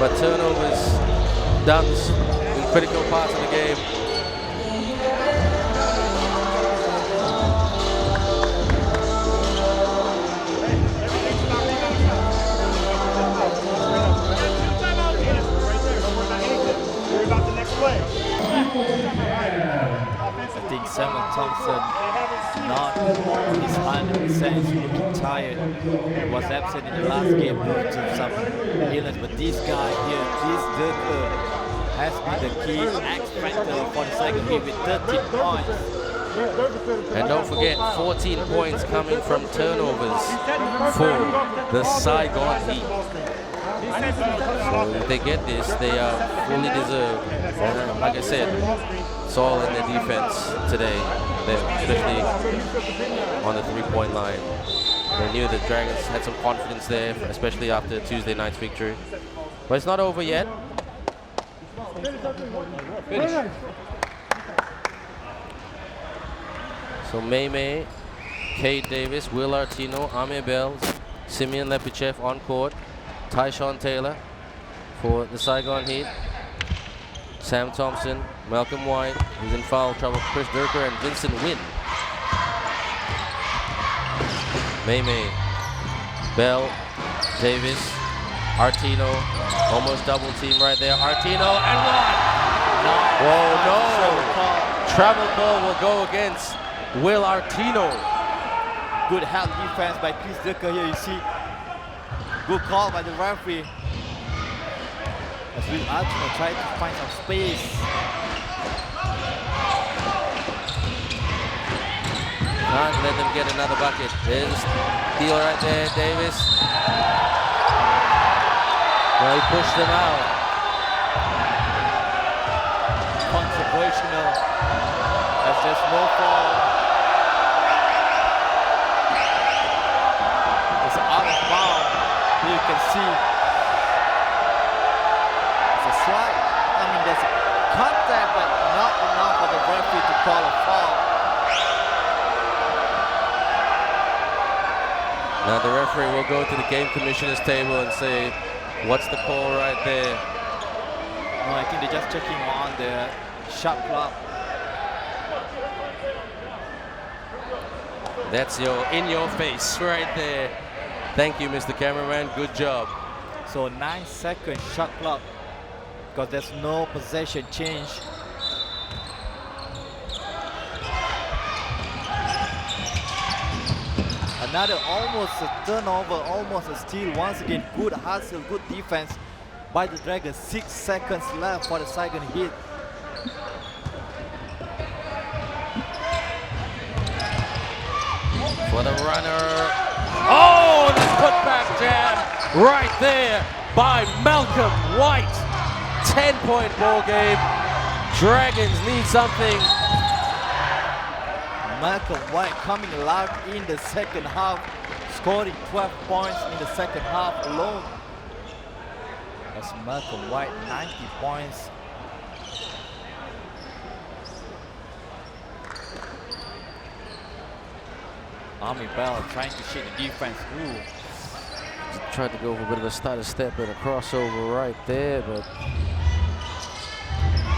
but turnovers done in critical parts of the game. I think Samuel Thompson not his 100%, he's looking tired. He was absent in the last game due to some illness, but this guy here, this Durker, has been the key X factor for the second game with 13 points. And don't forget, 14 points coming from turnovers for the Saigon Heat. So if they get this, they are fully deserved. And like I said, it's all in their defense today, especially on the 3-point line. They knew the Dragons had some confidence there, especially after Tuesday night's victory. But it's not over yet. Finish. So May, Cade Davis, Will Artino, Amir Bells, Simeon Lepichev on court, Tyshawn Taylor for the Saigon Heat, Sam Thompson, Malcolm White, who's in foul trouble, Chris Durker, and Vincent Wynn. May, Bell, Davis, Artino, almost double team right there. Artino and one. Whoa, no. Travel ball will go against Will Artino. Good help defense by Chris Durker here, you see. Good call by the referee. As Will Artino tried to find some space. Can't let them get another bucket. There's a steal right there, Davis. Well, he pushed them out. Controversial. That's just no foul. It's out of bounds. Here you can see. It's a slight. I mean, there's contact, but not enough for the referee to call a foul. Now the referee will go to the game commissioner's table and say, what's the call right there? No, I think they're just checking on the shot clock. That's your in your face right there. Thank you, Mr. Cameraman. Good job. So 9-second shot clock because there's no possession change. Another almost a turnover, almost a steal. Once again, good hustle, good defense by the Dragons. 6 seconds left for the Saigon Heat. For the runner. Oh, the putback jam right there by Malcolm White. 10-point ball game. Dragons need something. Malcolm White coming alive in the second half, scoring 12 points in the second half alone. That's Malcolm White, 90 points. Army Bell trying to shake the defense. Ooh. Tried to go for a bit of a stutter step and a crossover right there, but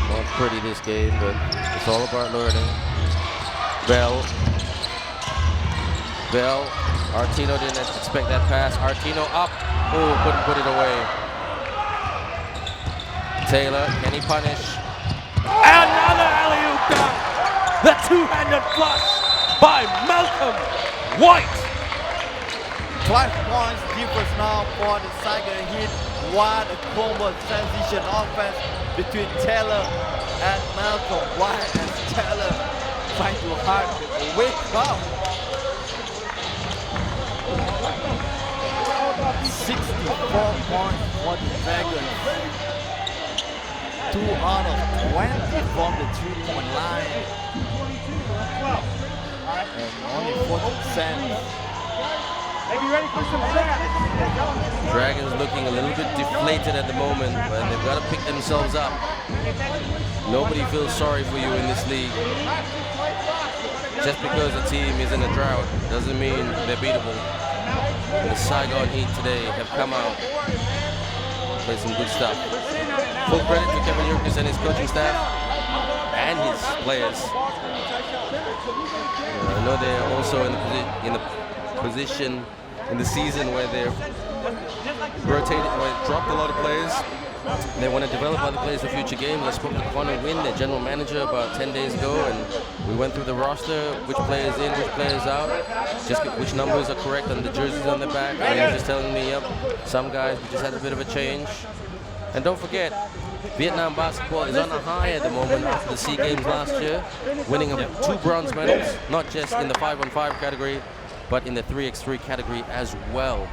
not pretty this game, but it's all about learning. Bell. Artino didn't expect that pass. Artino up. Oh, couldn't put it away. Taylor, can he punish? Another alley-oop dunk. The two-handed flush by Malcolm White. 12 points difference now for the Saigon Heat. What a combo transition offense between Taylor and Malcolm White, as Taylor trying to hard to wake up. 64 points for the Dragons. 2 out of 20 from the 3-point line. And only 40%. Be ready for some Dragons looking a little bit deflated at the moment, but they've got to pick themselves up. Nobody feels sorry for you in this league. Just because a team is in a drought doesn't mean they're beatable. The Saigon Heat today have come out, played some good stuff. Full credit to Kevin Jurkis and his coaching staff and his players. I know they're also in the position in the season where they've rotated or dropped a lot of players. They want to develop other players for future games. I spoke to Connor Wynn, their general manager, about 10 days ago, and we went through the roster, which players in, which players out, just which numbers are correct on the jerseys on the back. And he was just telling me, yep, some guys, we just had a bit of a change. And don't forget, Vietnam basketball is on a high at the moment after the SEA Games last year, winning 2 bronze medals, not just in the 5-on-5 category, but in the 3x3 category as well.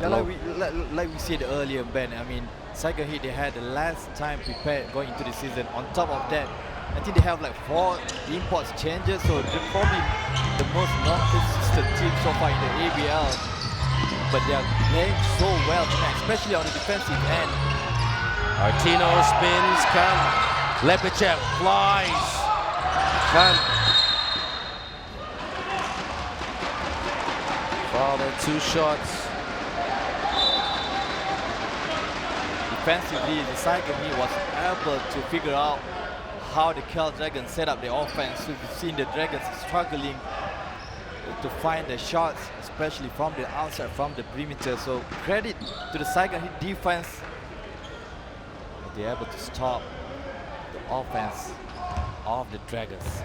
Yeah, like we said earlier, Ben, I mean, Saigon Heat, they had the last time prepared going into the season. On top of that, I think they have like 4 imports changes, so they're probably the most non-consistent team so far in the ABL. But they're playing so well tonight, especially on the defensive end. Artino spins, can Lepichev flies, can foul there, 2 shots. Defensively, the Saigon Heat was able to figure out how the Cal Dragons set up their offense. So you've seen the Dragons struggling to find the shots, especially from the outside, from the perimeter. So credit to the Saigon Heat defense. They're able to stop the offense of the Dragons.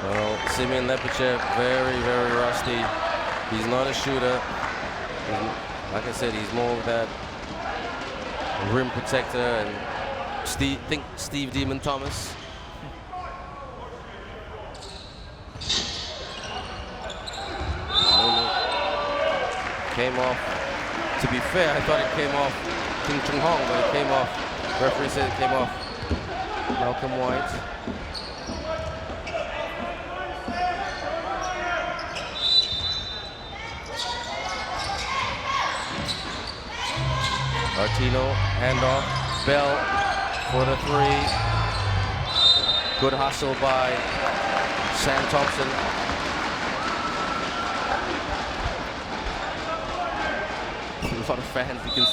Well, Simeon Lepichev, very, very rusty. He's not a shooter. Like I said, he's more of that rim protector, and think Steve Demon Thomas. Came off. To be fair, I thought it came off Kim Chung Hong, but it came off. Referee said it came off Malcolm White. Artino, handoff, Bell for the 3. Good hustle by Sam Thompson. A lot of fans, you can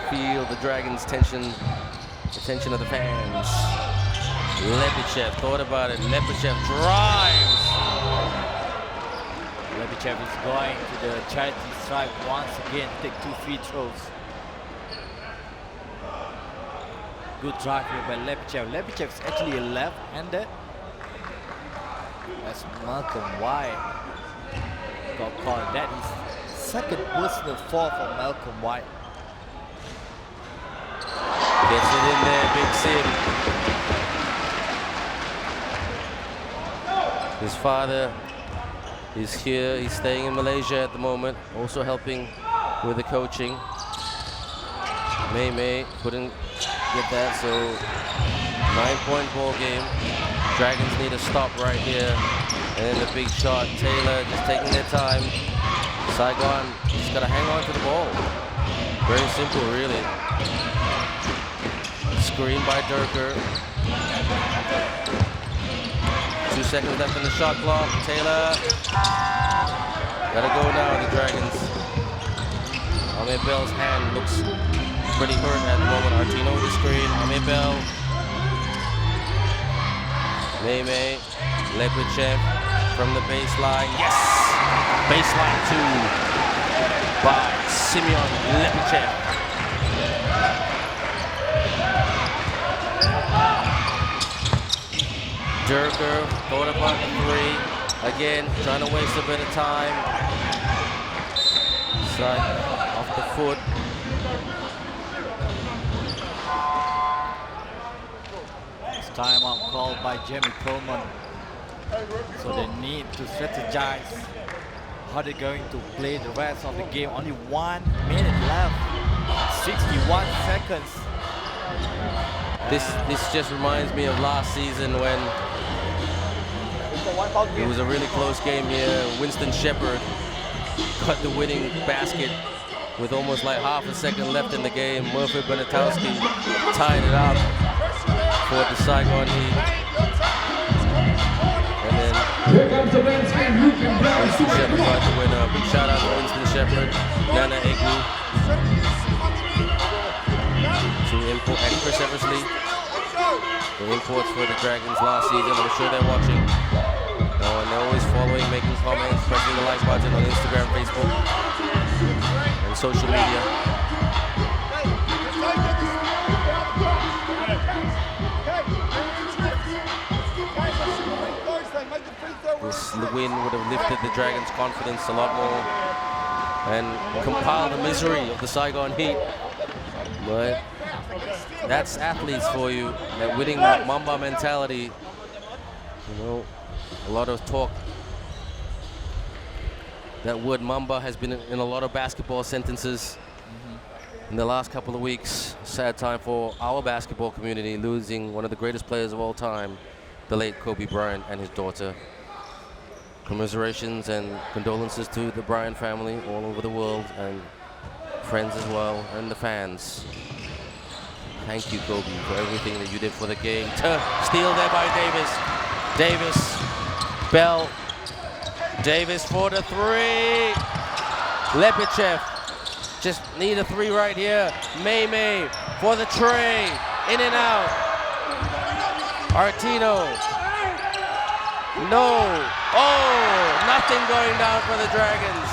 feel the Dragons' tension, the tension of the fans. Lepichev thought about it, Lepichev drives. Lepichev is going to the charity stripe once again, take 2 free throws. Good drive here by Lepichev. Lepichev is actually a left-handed. That's Malcolm White got called. That is second personal foul for Malcolm White. Gets it in there, Big Sim. His father is here. He's staying in Malaysia at the moment, also helping with the coaching. May couldn't get that, so 9-point ball game. Dragons need a stop right here. And then the big shot, Taylor just taking their time. Saigon just got to hang on to the ball. Very simple, really. Screen by Durker. 2 seconds left in the shot clock. Taylor. Gotta go now, the Dragons. Amir Bell's hand looks pretty hurt at the moment. Artino with the screen. Amir Bell. May. Lepichev from the baseline. Yes! Baseline 2 by Simeon Lepichev. Durker thought about the 3. Again, trying to waste a bit of time. Side off the foot. It's timeout called by Jamie Coleman. So they need to strategize how they're going to play the rest of the game. Only 1 minute left. 61 seconds. This just reminds me of last season when it was a really close game here. Winston Shepard cut the winning basket with almost like half a second left in the game. Murphy Benetowski tied it up for the Saigon Heat. And then Winston Shepard got the winner. Big shout out to Winston Shepard, Nana Egu, and Chris Eversley, the imports for the Dragons last season. I'm sure they're watching. And they're always following, making comments, pressing the like button on Instagram, Facebook, and social media. This win would have lifted the Dragons' confidence a lot more and compiled the misery of the Saigon Heat. But that's athletes for you, that winning Mamba mentality. You know, a lot of talk that word Mamba has been in a lot of basketball sentences in the last couple of weeks. Sad time for our basketball community, losing one of the greatest players of all time, the late Kobe Bryant and his daughter. Commiserations and condolences to the Bryant family all over the world, and friends as well, and the fans. Thank you, Kobe, for everything that you did for the game. Steal there by Davis. Davis, Bell, Davis for the 3. Lepichev, just need a 3 right here. May for the tray, in and out. Artino, no. Oh, nothing going down for the Dragons.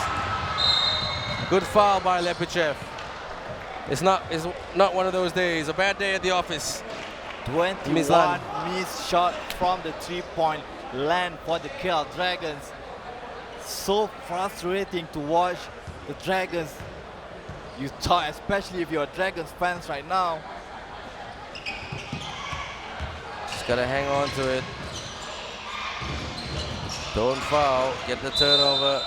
Good foul by Lepichev. It's not one of those days. A bad day at the office. 21 missed shot from the 3-point land for the KL Dragons. So frustrating to watch the Dragons. You thought, especially if you're a Dragons fans right now. Just gotta hang on to it. Don't foul, get the turnover.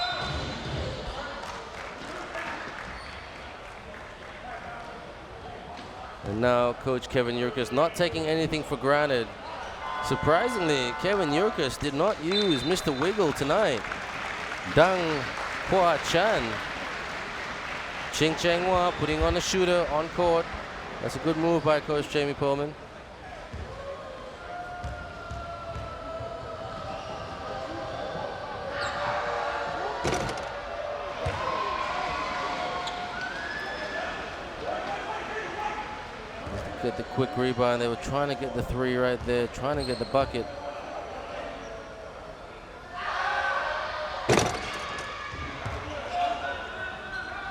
And now Coach Kevin Yurkus not taking anything for granted. Surprisingly, Kevin Yurkus did not use Mr. Wiggle tonight. Dang Hua Chan. Ching Cheng Hua putting on a shooter on court. That's a good move by Coach Jamie Pullman. Get the quick rebound. They were trying to get the 3 right there, trying to get the bucket.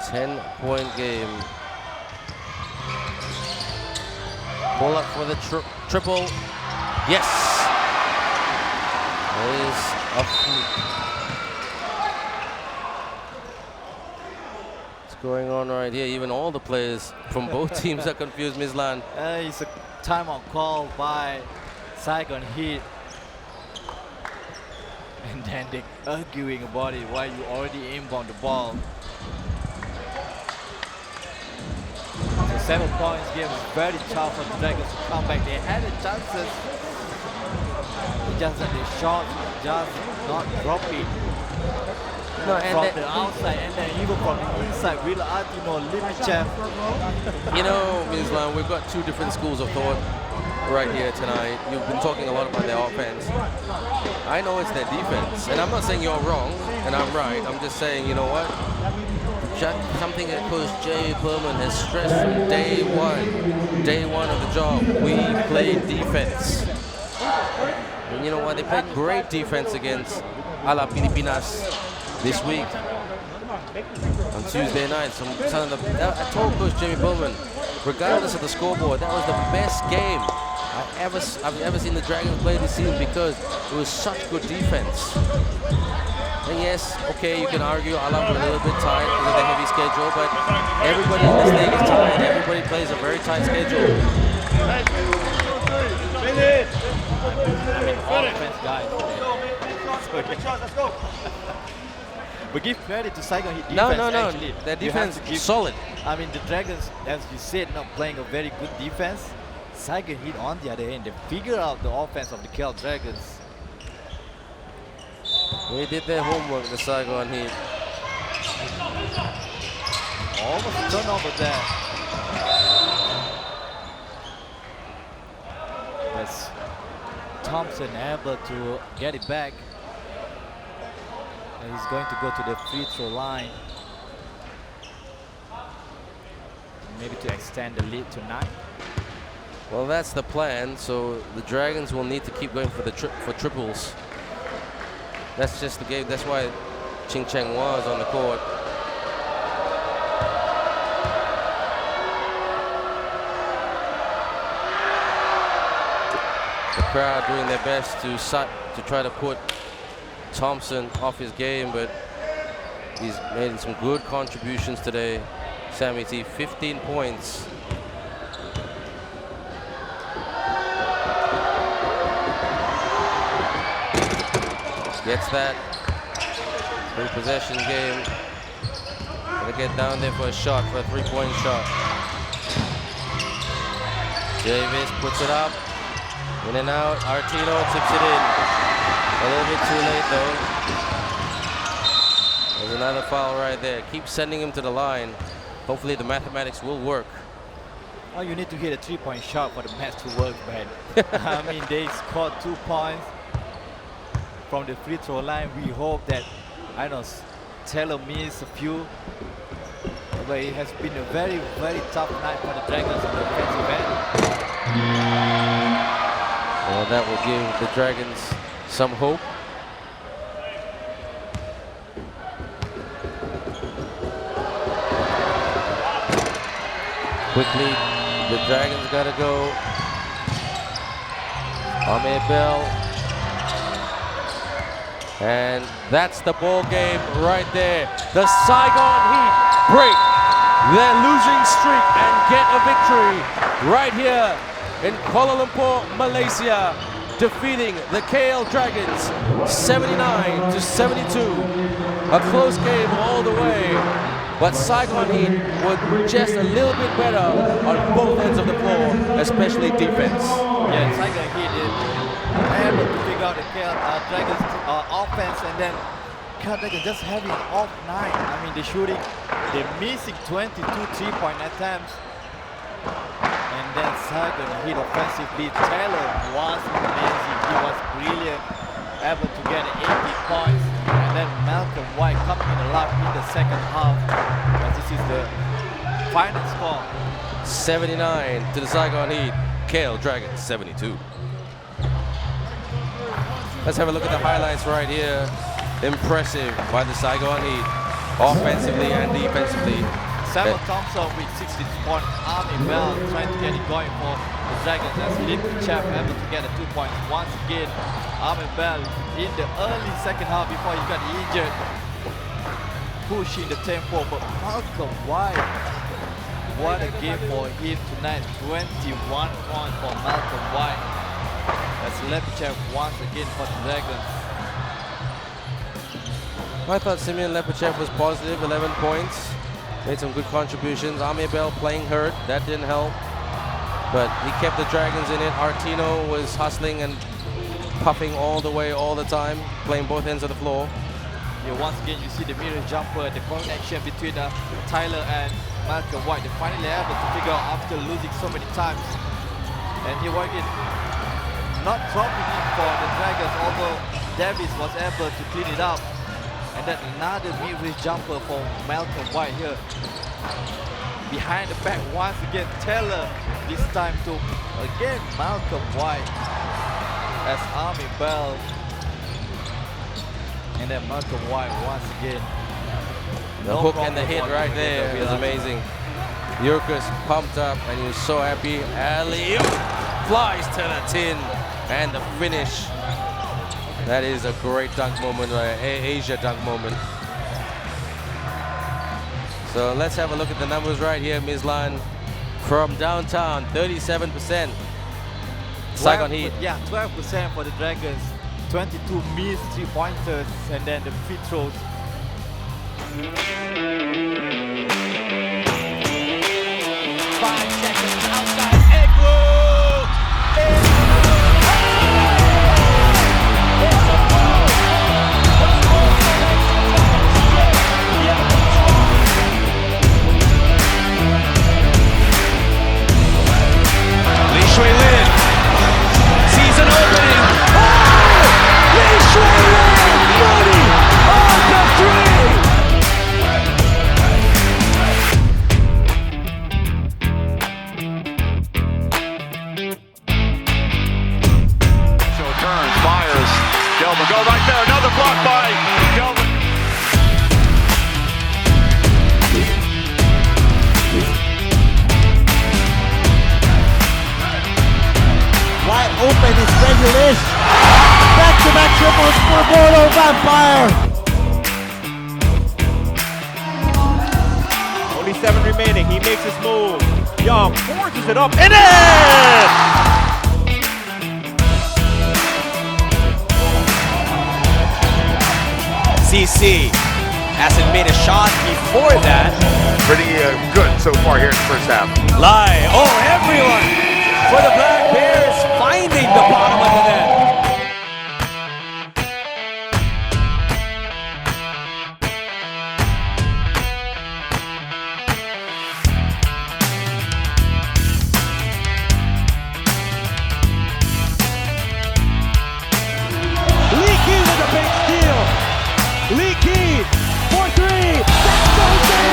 Ten-point game. Pull up for the triple. Yes. That is a going on right here. Even all the players from both teams are confused, Mizlan. It's a timeout call by Saigon Heat. And then they're arguing about it while you already inbound the ball. So 7 points game is very tough for the Dragons to come back. They had the chances. It's just that their shots just not dropping. No, from the outside and then even from the inside, Will Artino, Lepichev. You know, Mizlan, we've got 2 different schools of thought. right here tonight. You've been talking a lot about their offense. I know it's their defense, and I'm not saying you're wrong and I'm right. I'm just saying, you know what? Something that Coach Jay Berman has stressed from day one of the job. We play defense. And you know what? They played great defense against Ala Pilipinas this week on Tuesday night. I told Coach Jamie Bowman, regardless of the scoreboard, that was the best game I've ever seen the Dragons play this season because it was such good defense. And yes, okay, you can argue Ala were a little bit tired because of the heavy schedule, but everybody in this league is tired. Everybody plays a very tight schedule. I mean, all offense guys. Let's go. But give credit to Saigon Heat defense. No. Actually. Their defense is solid. I mean, the Dragons, as you said, not playing a very good defense. Saigon Heat, on the other hand, they figure out the offense of the KL Dragons. They did their homework, the Saigon Heat. Almost a turnover there. That's Thompson able to get it back. And he's going to go to the free throw line. Maybe to extend the lead to 9. Well, that's the plan. So the Dragons will need to keep going for triples. That's just the game. That's why Ching Cheng was on the court. The crowd doing their best to try to put Thompson off his game, but he's made some good contributions today. Sammy T, 15 points. Gets that. Full possession game. Gonna get down there for a shot, for a three-point shot. Davis puts it up. In and out. Artino tips it in. A little bit too late though. There's another foul right there. Keep sending him to the line. Hopefully the mathematics will work. Oh, you need to hit a 3-point shot for the math to work, man. I mean, they scored 2 points from the free throw line. We hope that, I know, Taylor missed a few, but it has been a very, very tough night for the Dragons in the defensive end. Well, that will give the Dragons some hope. Quickly, the Dragons gotta go. Amir Bell. And that's the ball game right there. The Saigon Heat break their losing streak and get a victory right here in Kuala Lumpur, Malaysia, defeating the KL Dragons 79-72. A close game all the way, but Saigon Heat were just a little bit better on both ends of the floor, especially defense. Yeah, Saigon Heat is able to figure out the KL Dragons offense, and then KL Dragons just having an off night. I mean, they're missing 22 3-point attempts. And then Saigon Heat offensively, Taylor was amazing. He was brilliant, able to get 80 points. And then Malcolm White coming in alive in the second half. But this is the final score. 79 to the Saigon Heat, KL Dragons 72. Let's have a look at the highlights right here. Impressive by the Saigon Heat, offensively and defensively. Samuel Thompson with 16 points. Army Bell trying to get it going for the Dragons as Lipchap able to get a 2 points once again. Army Bell in the early second half before he got injured, pushing the tempo. But Malcolm White, what a game for him tonight. 21 points for Malcolm White. That's Lipchap once again for the Dragons. I thought Simeon Lepachev was positive, 11 points. Made some good contributions. Amir Bell playing hurt, that didn't help. But he kept the Dragons in it. Artino was hustling and puffing all the way, all the time, playing both ends of the floor. Yeah, once again, you see the mirror jumper, the connection between Tyler and Malcolm White. They finally able to figure out after losing so many times. And here Watkins not dropping it for the Dragons, although Davis was able to clean it up. And then another mid-range jumper for Malcolm White here. Behind the back once again, Taylor this time to again Malcolm White as Army Bell. And then Malcolm White once again. The hook and the hit right there is amazing. Jurkus pumped up and he was so happy. Alley flies to the tin and the finish. That is a great dunk moment, Asia dunk moment. So let's have a look at the numbers right here. Mislan from downtown, 37%. Saigon Heat. Yeah, 12% for the Dragons. 22 missed 3-pointers and then the free throws. 5 seconds outside. Edwards! Lee Shui Lin sees an opening. Oh! Lee Shui Lin! Money on the three! So turns, fires. Gelman go right there. Another block by Gelman. Wide open is Regulish. Back-to-back triples for Bodo Vampire. Only 7 remaining. He makes his move. Young forces it up and in! CC hasn't made a shot before that. Pretty good so far here in the first half. Lai, oh, everyone for the Black Bears finding the bottom of the net. Lee Key with a big steal. Lee Key for 3. That goes in.